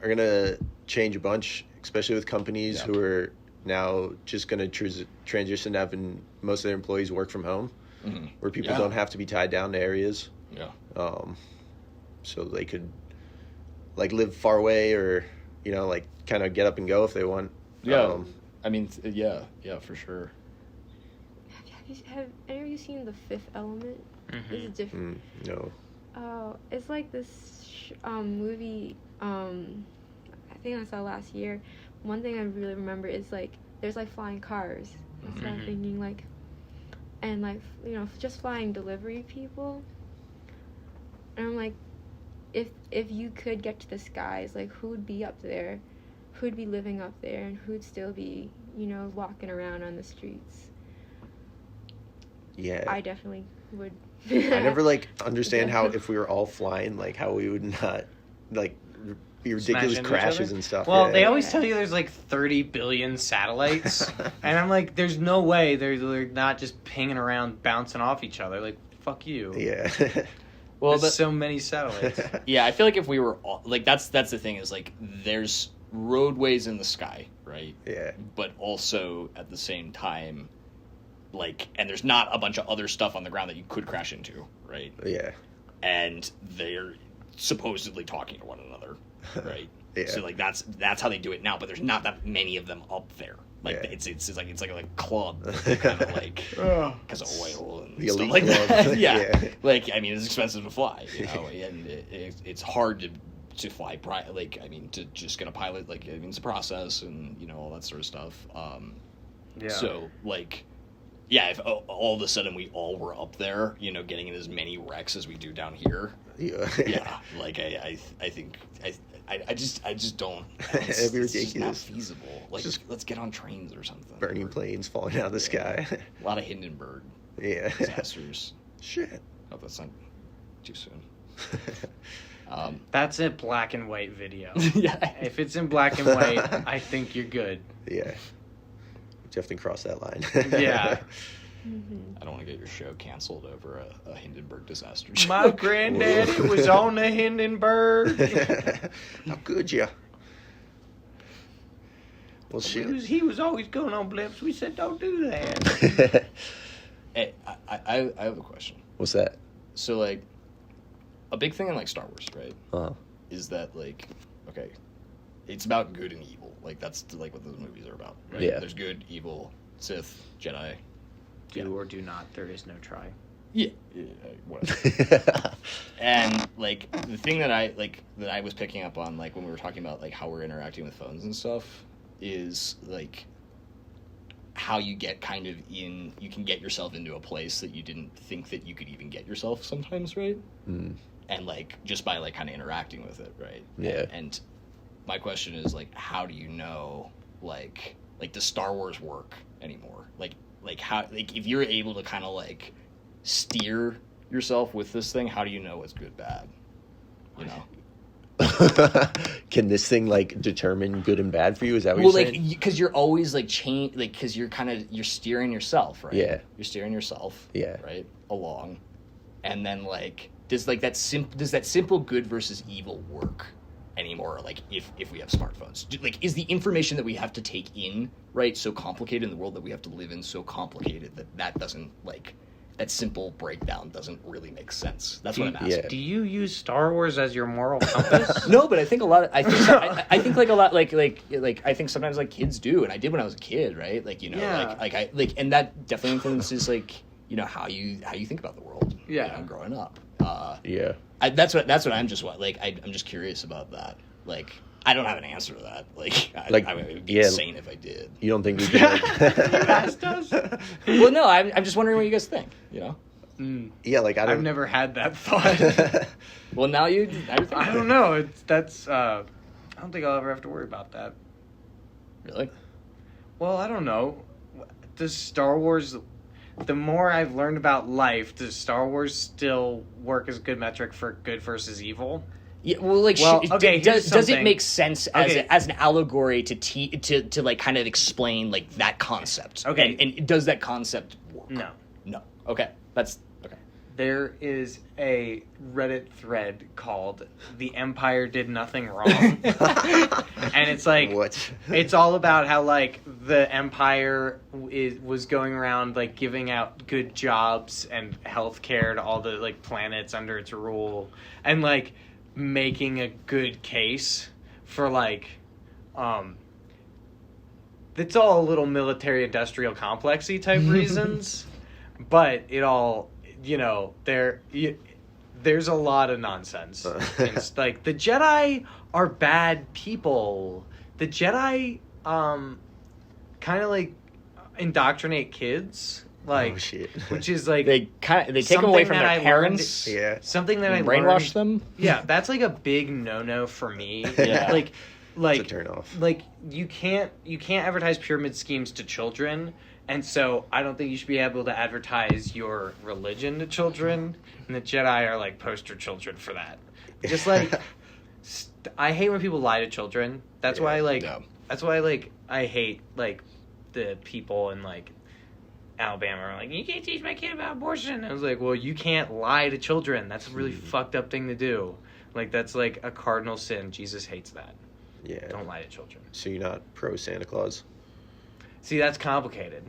are gonna change a bunch, especially with companies who are now just gonna transition to having most of their employees work from home, where people don't have to be tied down to areas. Yeah. So they could, like, live far away, or, you know, like, kind of get up and go if they want. Yeah. I mean, for sure. Have any of you seen The Fifth Element? This is different. No. Oh, it's like this movie. I think I saw last year. One thing I really remember is, like, there's, like, flying cars. I started thinking, like, and, like, you know, just flying delivery people. And I'm like, if you could get to the skies, like, who would be up there? Who'd be living up there, and who'd still be, you know, walking around on the streets? Yeah. I definitely would. I never, like, understand how, if we were all flying, like, how we would not, like, be ridiculous crashes and stuff. Well, they always tell you there's, like, 30 billion satellites, and I'm like, there's no way they're not just pinging around, bouncing off each other. Like, fuck you. Yeah. Well, there's so many satellites. Yeah, I feel like if we were all, like, that's the thing, is, like, there's roadways in the sky, right? Yeah. But also, at the same time, like, and there's not a bunch of other stuff on the ground that you could crash into, right? Yeah. And supposedly talking to one another, right? Yeah. So like that's how they do it now, but there's not that many of them up there. Like Yeah. it's like a club, kind of like because of oil and The stuff elite like club. that. Yeah. Yeah. Like I mean, it's expensive to fly, and it's hard to fly. Like I mean, to just get a pilot, like I mean, it's a process, and all that sort of stuff. Yeah. So like. Yeah, if all of a sudden we all were up there, getting in as many wrecks as we do down here. Yeah, like I think I just don't. It'd be It's just not ridiculous. feasible. Like, Just let's get on trains or something. Burning planes falling out of the sky. A lot of Hindenburg Yeah. disasters. Shit. Hope that's not too soon. That's a black and white video. Yeah. If it's in black and white, I think you're good. Yeah. Definitely cross that line. Yeah. I don't want to get your show canceled over a Hindenburg disaster. My granddaddy was on the Hindenburg. How could you? Well, shit. He was always going on blips. We said, don't do that. Hey, I have a question. What's that? So, like, a big thing in, like, Star Wars, right? Uh-huh. Is that, like, okay, it's about good and evil. Like, that's, like, what those movies are about, right? Yeah. There's good, evil, Sith, Jedi. Do or do not. There is no try. Yeah. Whatever. And, like, the thing that I was picking up on, like, when we were talking about, like, how we're interacting with phones and stuff is, like, how you get you can get yourself into a place that you didn't think that you could even get yourself sometimes, right? Mm. And, like, just by, like, kind of interacting with it, right? Yeah. And my question is, like, how do you know, like does Star Wars work anymore? Like how, like, if you're able to kind of, like, steer yourself with this thing, how do you know what's good, bad? Can this thing, like, determine good and bad for you? Is that what Well, you're like, saying? because you're always, like, because you're steering yourself, right? Yeah. You're steering yourself, Yeah. right, along. And then, like, does that simple good versus evil work anymore? Like, if we have smartphones, is the information that we have to take in, right, so complicated in the world that we have to live in, so complicated that doesn't, like, that simple breakdown doesn't really make sense. That's what I'm asking. Yeah. Do you use Star Wars as your moral compass? No, but I think a lot. I think like a lot. Like I think sometimes, like, kids do, and I did when I was a kid, right? Like, Yeah. and that definitely influences, like, how you think about the world. Yeah. Growing up. Yeah. That's what I'm just like. I'm just curious about that. Like, I don't have an answer to that. Like, I would be insane if I did. You don't think we can, like... You asked us? Well, no, I'm just wondering what you guys think. Yeah, like, I've never had that thought. Well, now you're thinking. I don't know. I don't think I'll ever have to worry about that. Really? Well, I don't know. Does Star Wars... The more I've learned about life, does Star Wars still work as a good metric for good versus evil? Yeah, well, like, okay, does it something. make sense as Okay. as an allegory to like kind of explain, like, that concept? Okay. and does that concept work? No. Okay, that's okay. There is a Reddit thread called "The Empire Did Nothing Wrong," and it's like What? it's all about how, like, the Empire was going around, like, giving out good jobs and healthcare to all the, like, planets under its rule, and, like, making a good case for, like, it's all a little military industrial complexy type reasons, but it all, there's a lot of nonsense. It's like, the Jedi are bad people. The Jedi kind of, like, indoctrinate kids, like, Oh, shit. which is, like, They take them away something from that their I parents. Yeah. something that I Brainwash learned. them. Yeah, that's, like, a big no-no for me. Yeah. Like It's a turn off. like, you can't advertise pyramid schemes to children, and so I don't think you should be able to advertise your religion to children, and the Jedi are, like, poster children for that. Just, like, I hate when people lie to children. That's why, like, I hate, like, the people in, like, Alabama are like, you can't teach my kid about abortion. I was like, well, you can't lie to children. That's a really fucked up thing to do. Like, that's, like, a cardinal sin. Jesus hates that. Yeah. Don't lie to children. So you're not pro Santa Claus? See, that's complicated.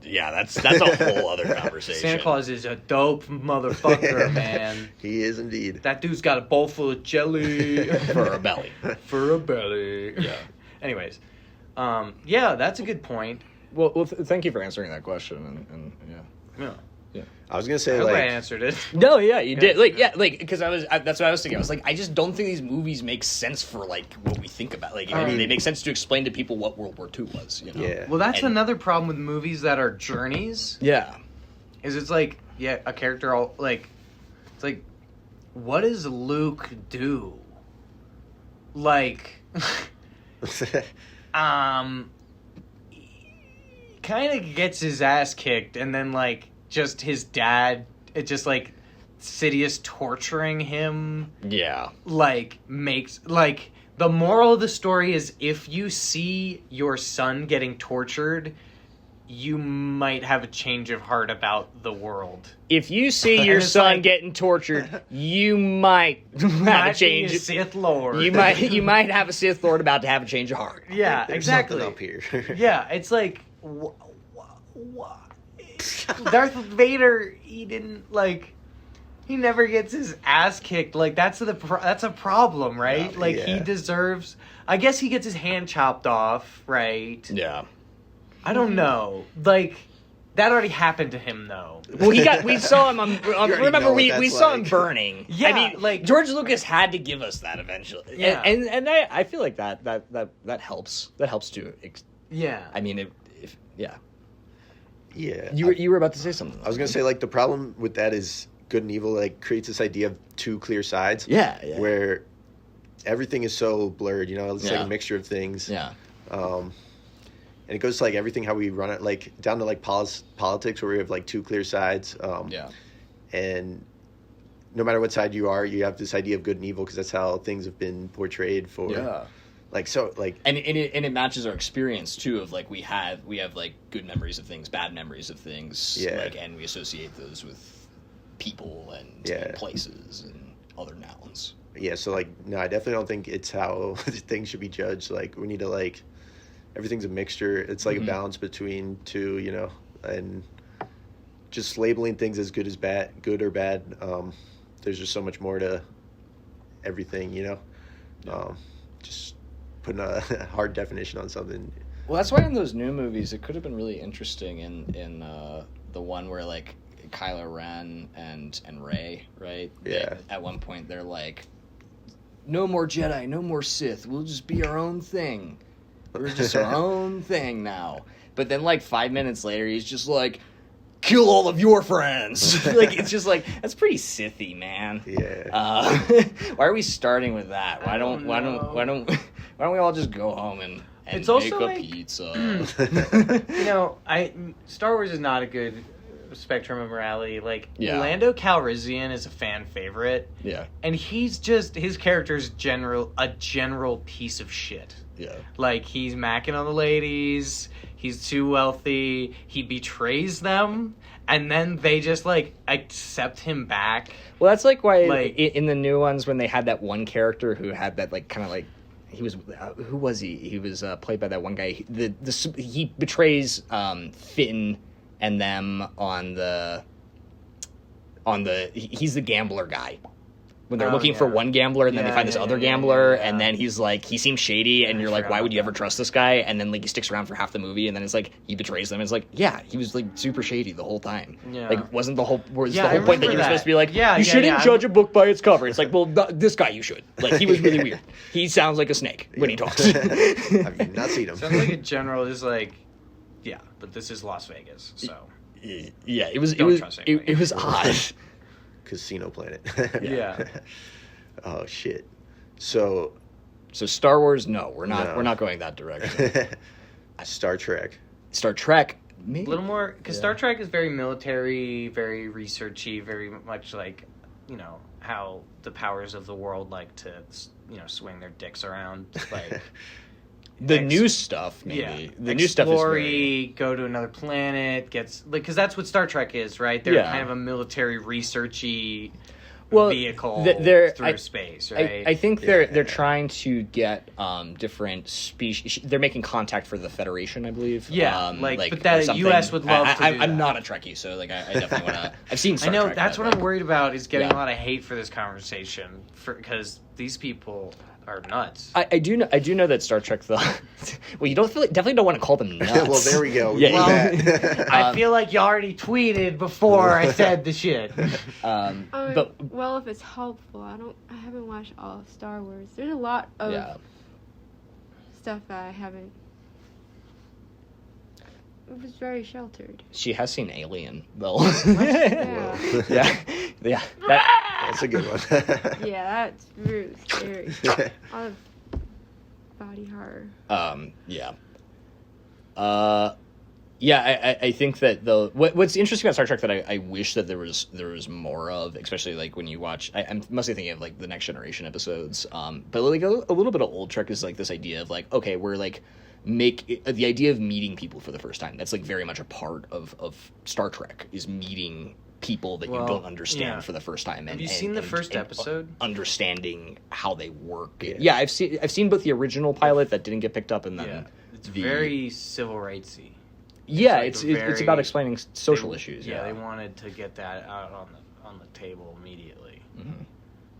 Yeah, that's a whole other conversation. Santa Claus is a dope motherfucker, man. He is indeed. That dude's got a bowl full of jelly. For a belly. For a belly. Yeah. Anyways. Yeah, that's a good point. Well, thank you for answering that question. And Yeah. I was gonna I say hope I like answered it. No, yeah, you did. Because that's what I was thinking. I was like, I just don't think these movies make sense for like what we think about. Like, I mean, they make sense to explain to people what World War II was. You know? yeah. Well, that's another problem with movies that are journeys. Yeah. Is it's like, yeah, a character all like, it's like, what does Luke do? Like, kind of gets his ass kicked, and then like just his dad, it just like Sidious torturing him. Yeah. Like makes like the moral of the story is if you see your son getting tortured, you might have a change of heart about the world. If you see your it's son like- getting tortured, you might have a change. Be a Sith Lord. You might have a Sith Lord about to have a change of heart. Yeah, There's exactly. something up here. Yeah, it's like Darth Vader. He didn't like. He never gets his ass kicked. Like that's a problem, right? Yeah, like yeah. he deserves. I guess he gets his hand chopped off, right? Yeah. I don't know. Like that already happened to him, though. Well, we saw him on remember know what we that's saw him like. burning. Yeah, I mean, like- George Lucas had to give us that eventually. Yeah. And I feel like that helps. That helps too. Yeah. I mean, Yeah. you were about to say something. I was gonna say like the problem with that is good and evil like creates this idea of two clear sides. Yeah. Where everything is so blurred, you know, it's like Yeah. a mixture of things. Yeah. And it goes to like everything how we run it, like down to like politics where we have like two clear sides. Yeah. And no matter what side you are, you have this idea of good and evil because that's how things have been portrayed for. Yeah. Like so, like And it matches our experience too of like we have like good memories of things, bad memories of things. Yeah. Like, and we associate those with people and, Yeah. and places and other nouns. yeah. So like, no, I definitely don't think it's how things should be judged. Like we need to like everything's a mixture. It's like Mhm. a balance between two, you know, and just labeling things as good or bad. There's just so much more to everything, you know. Yeah. Just putting a hard definition on something. Well, that's why in those new movies it could have been really interesting in the one where like Kylo Ren and Rey, right? Yeah. At one point they're like, no more Jedi, no more Sith. We'll just be our own thing. We're just our own thing now. But then like 5 minutes later, he's just like, kill all of your friends. Like it's just like that's pretty Sithy, man. Yeah. Why are we starting with that? Why don't we all just go home and It's make also a like- pizza? You know, Star Wars is not a good spectrum of morality. Like Yeah. Lando Calrissian is a fan favorite, Yeah. and he's just his character's a general piece of shit. Yeah. Like he's macking on the ladies. He's too wealthy. He betrays them, and then they just like accept him back. Well, that's like why Like- in the new ones when they had that one character who had that like kind of like he was who was he? He was played by that one guy. He betrays Finn and them on the he's the gambler guy. When they're Oh, looking for yeah. one gambler and then they Yeah, find this yeah, other yeah, gambler yeah. and then he's like he seems shady and I you're like forgot why would about you ever that. trust this guy and then like he sticks around for half the movie and then it's like he betrays them. It's like yeah he was like super shady the whole time. Yeah. Like wasn't the whole Yeah, I point that remember you were that. supposed to be like Yeah, you yeah, shouldn't yeah. judge a book by its cover. It's like well this guy you should. Like he was really weird. He sounds like a snake when he talks. I've not seen him. Sounds like a general is like, yeah, but this is Las Vegas, so Yeah, it was Don't trust anybody. it was odd. Casino Planet. yeah. Oh shit. So So Star Wars, no, we're No. not going that direction. Star Trek. Star Trek, A maybe. little more because Yeah. Star Trek is very military, very researchy, very much like how the powers of the world like to swing their dicks around, like The new stuff, maybe. yeah, The new stuff is Explory, very... go to another planet, gets like because that's what Star Trek is, right? They're Yeah. kind of a military researchy. vehicle through space, right? I think they're trying to get different species. They're making contact for the Federation, I believe. Yeah, but the U.S. would love to do that. I'm not a Trekkie, so I definitely want to. I've seen Star I know Trek, that's what I'm worried about is getting Yeah. a lot of hate for this conversation because these people are nuts. I do know that Star Trek though. Well, you definitely don't want to call them nuts. Well, there we go. Yeah. That. I feel like you already tweeted before I said the shit. But well, if it's helpful, I haven't watched all of Star Wars. There's a lot of stuff that I haven't. It was very sheltered. she has seen Alien though. Yeah. yeah. That's a good one. Yeah, that's really scary. A lot of body horror. I think that what's interesting about Star Trek that I wish that there was more of, especially like when you watch. I'm mostly thinking of like the Next Generation episodes, but like a little bit of old Trek is like this idea of like, okay, we're like the idea of meeting people for the first time. That's like very much a part of Star Trek is meeting people that you don't understand for the first time. Have you seen the first episode? Understanding how they work. Yeah, I've seen both the original pilot that didn't get picked up and then it's very civil rightsy. Yeah, It's it's about explaining social issues. Yeah, they wanted to get that out on the table immediately. Mm-hmm.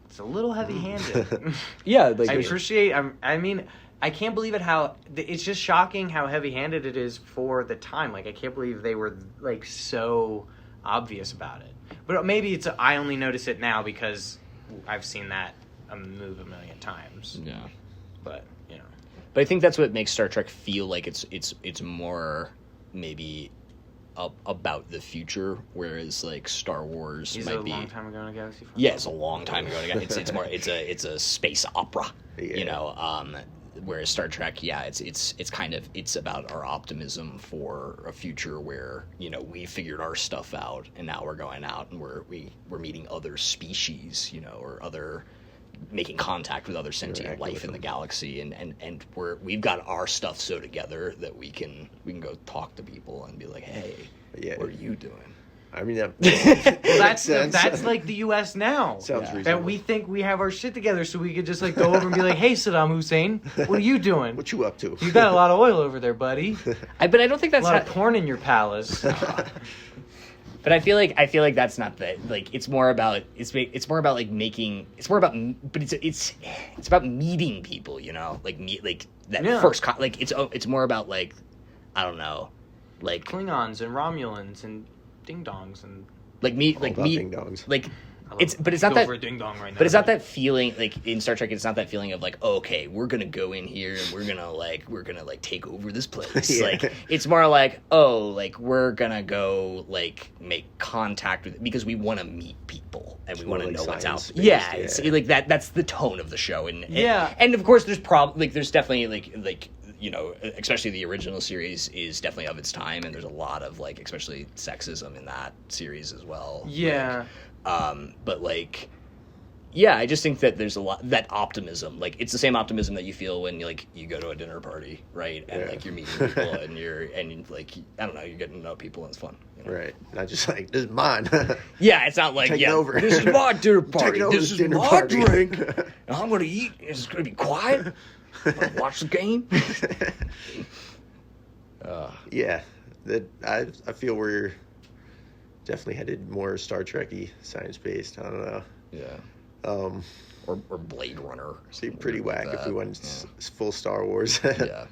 It's a little heavy-handed. Yeah, like I appreciate. I mean, I can't believe it. It's just shocking how heavy-handed it is for the time. Like, I can't believe they were like so obvious about it. But maybe I only notice it now because I've seen that move a million times. Yeah, but But I think that's what makes Star Trek feel like it's more maybe about the future, whereas like Star Wars might be a long time ago in a galaxy far. Yeah, it's a long time ago. It's more it's a space opera, whereas Star Trek, it's about our optimism for a future where we figured our stuff out and now we're going out and we're meeting other species, or other. Making contact with other sentient life in the galaxy, and we've got our stuff so together that we can go talk to people and be like, hey, what are you doing? I mean, that's like the U.S. now. Sounds reasonable. That we think we have our shit together, so we could just like go over and be like, hey, Saddam Hussein, what are you doing? What you up to? You got a lot of oil over there, buddy. But I don't think that's a lot of porn in your palace. But I feel like that's not the like. It's more about like making. It's more about, but it's about meeting people. Like that first. Like it's more about like, I don't know, like Klingons and Romulans and ding dongs and ding dongs. Like it's not that. For a ding dong right now, but it's not that feeling like in Star Trek. It's not that feeling of like, oh, okay, we're gonna go in here and we're gonna take over this place. Like it's more like, oh, like we're gonna go like make contact with because we want to meet people and we want to know what's out there. Yeah, it's like that. That's the tone of the show. And of course there's there's definitely like. Especially the original series is definitely of its time, and there's a lot of like, especially sexism in that series as well. Yeah. But like, yeah, I just think that there's a lot that optimism. Like, it's the same optimism that you feel when you go to a dinner party, right? And like you're meeting people, and like I don't know, you're getting to know people, and it's fun. Right. Not just like this is mine. Yeah, it's not like over. This is my dinner party. This is my party. Drink. And I'm gonna eat. It's gonna be quiet. Watch the game. Yeah, I feel we're definitely headed more Star Trek-y, science-based. I don't know. Yeah. Or Blade Runner. It'd be pretty whack if we went full Star Wars. Yeah.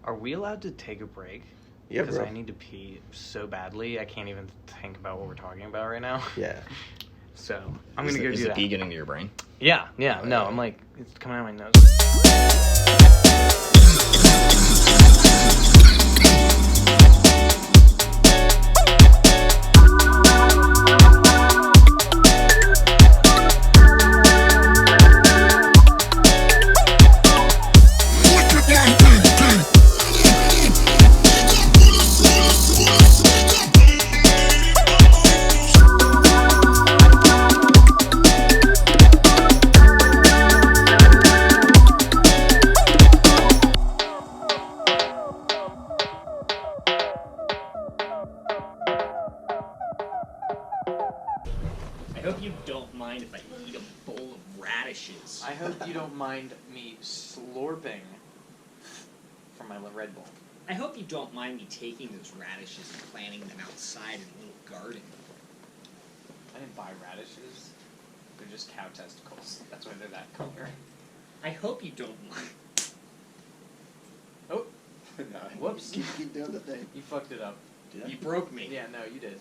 Are we allowed to take a break? Yeah, because bro. I need to pee so badly. I can't even think about what we're talking about right now. Yeah. So I'm gonna go do that. Is the pee getting to your brain? Yeah. No, I'm like it's coming out of my nose. I hope you don't mind me slurping from my Red Bull. I hope you don't mind me taking those radishes and planting them outside in a little garden. I didn't buy radishes. They're just cow testicles. That's why they're that color. I hope you don't mind. Oh, No, whoops. Keep doing the thing. You fucked it up. Did I? You broke me. Yeah, no, you did.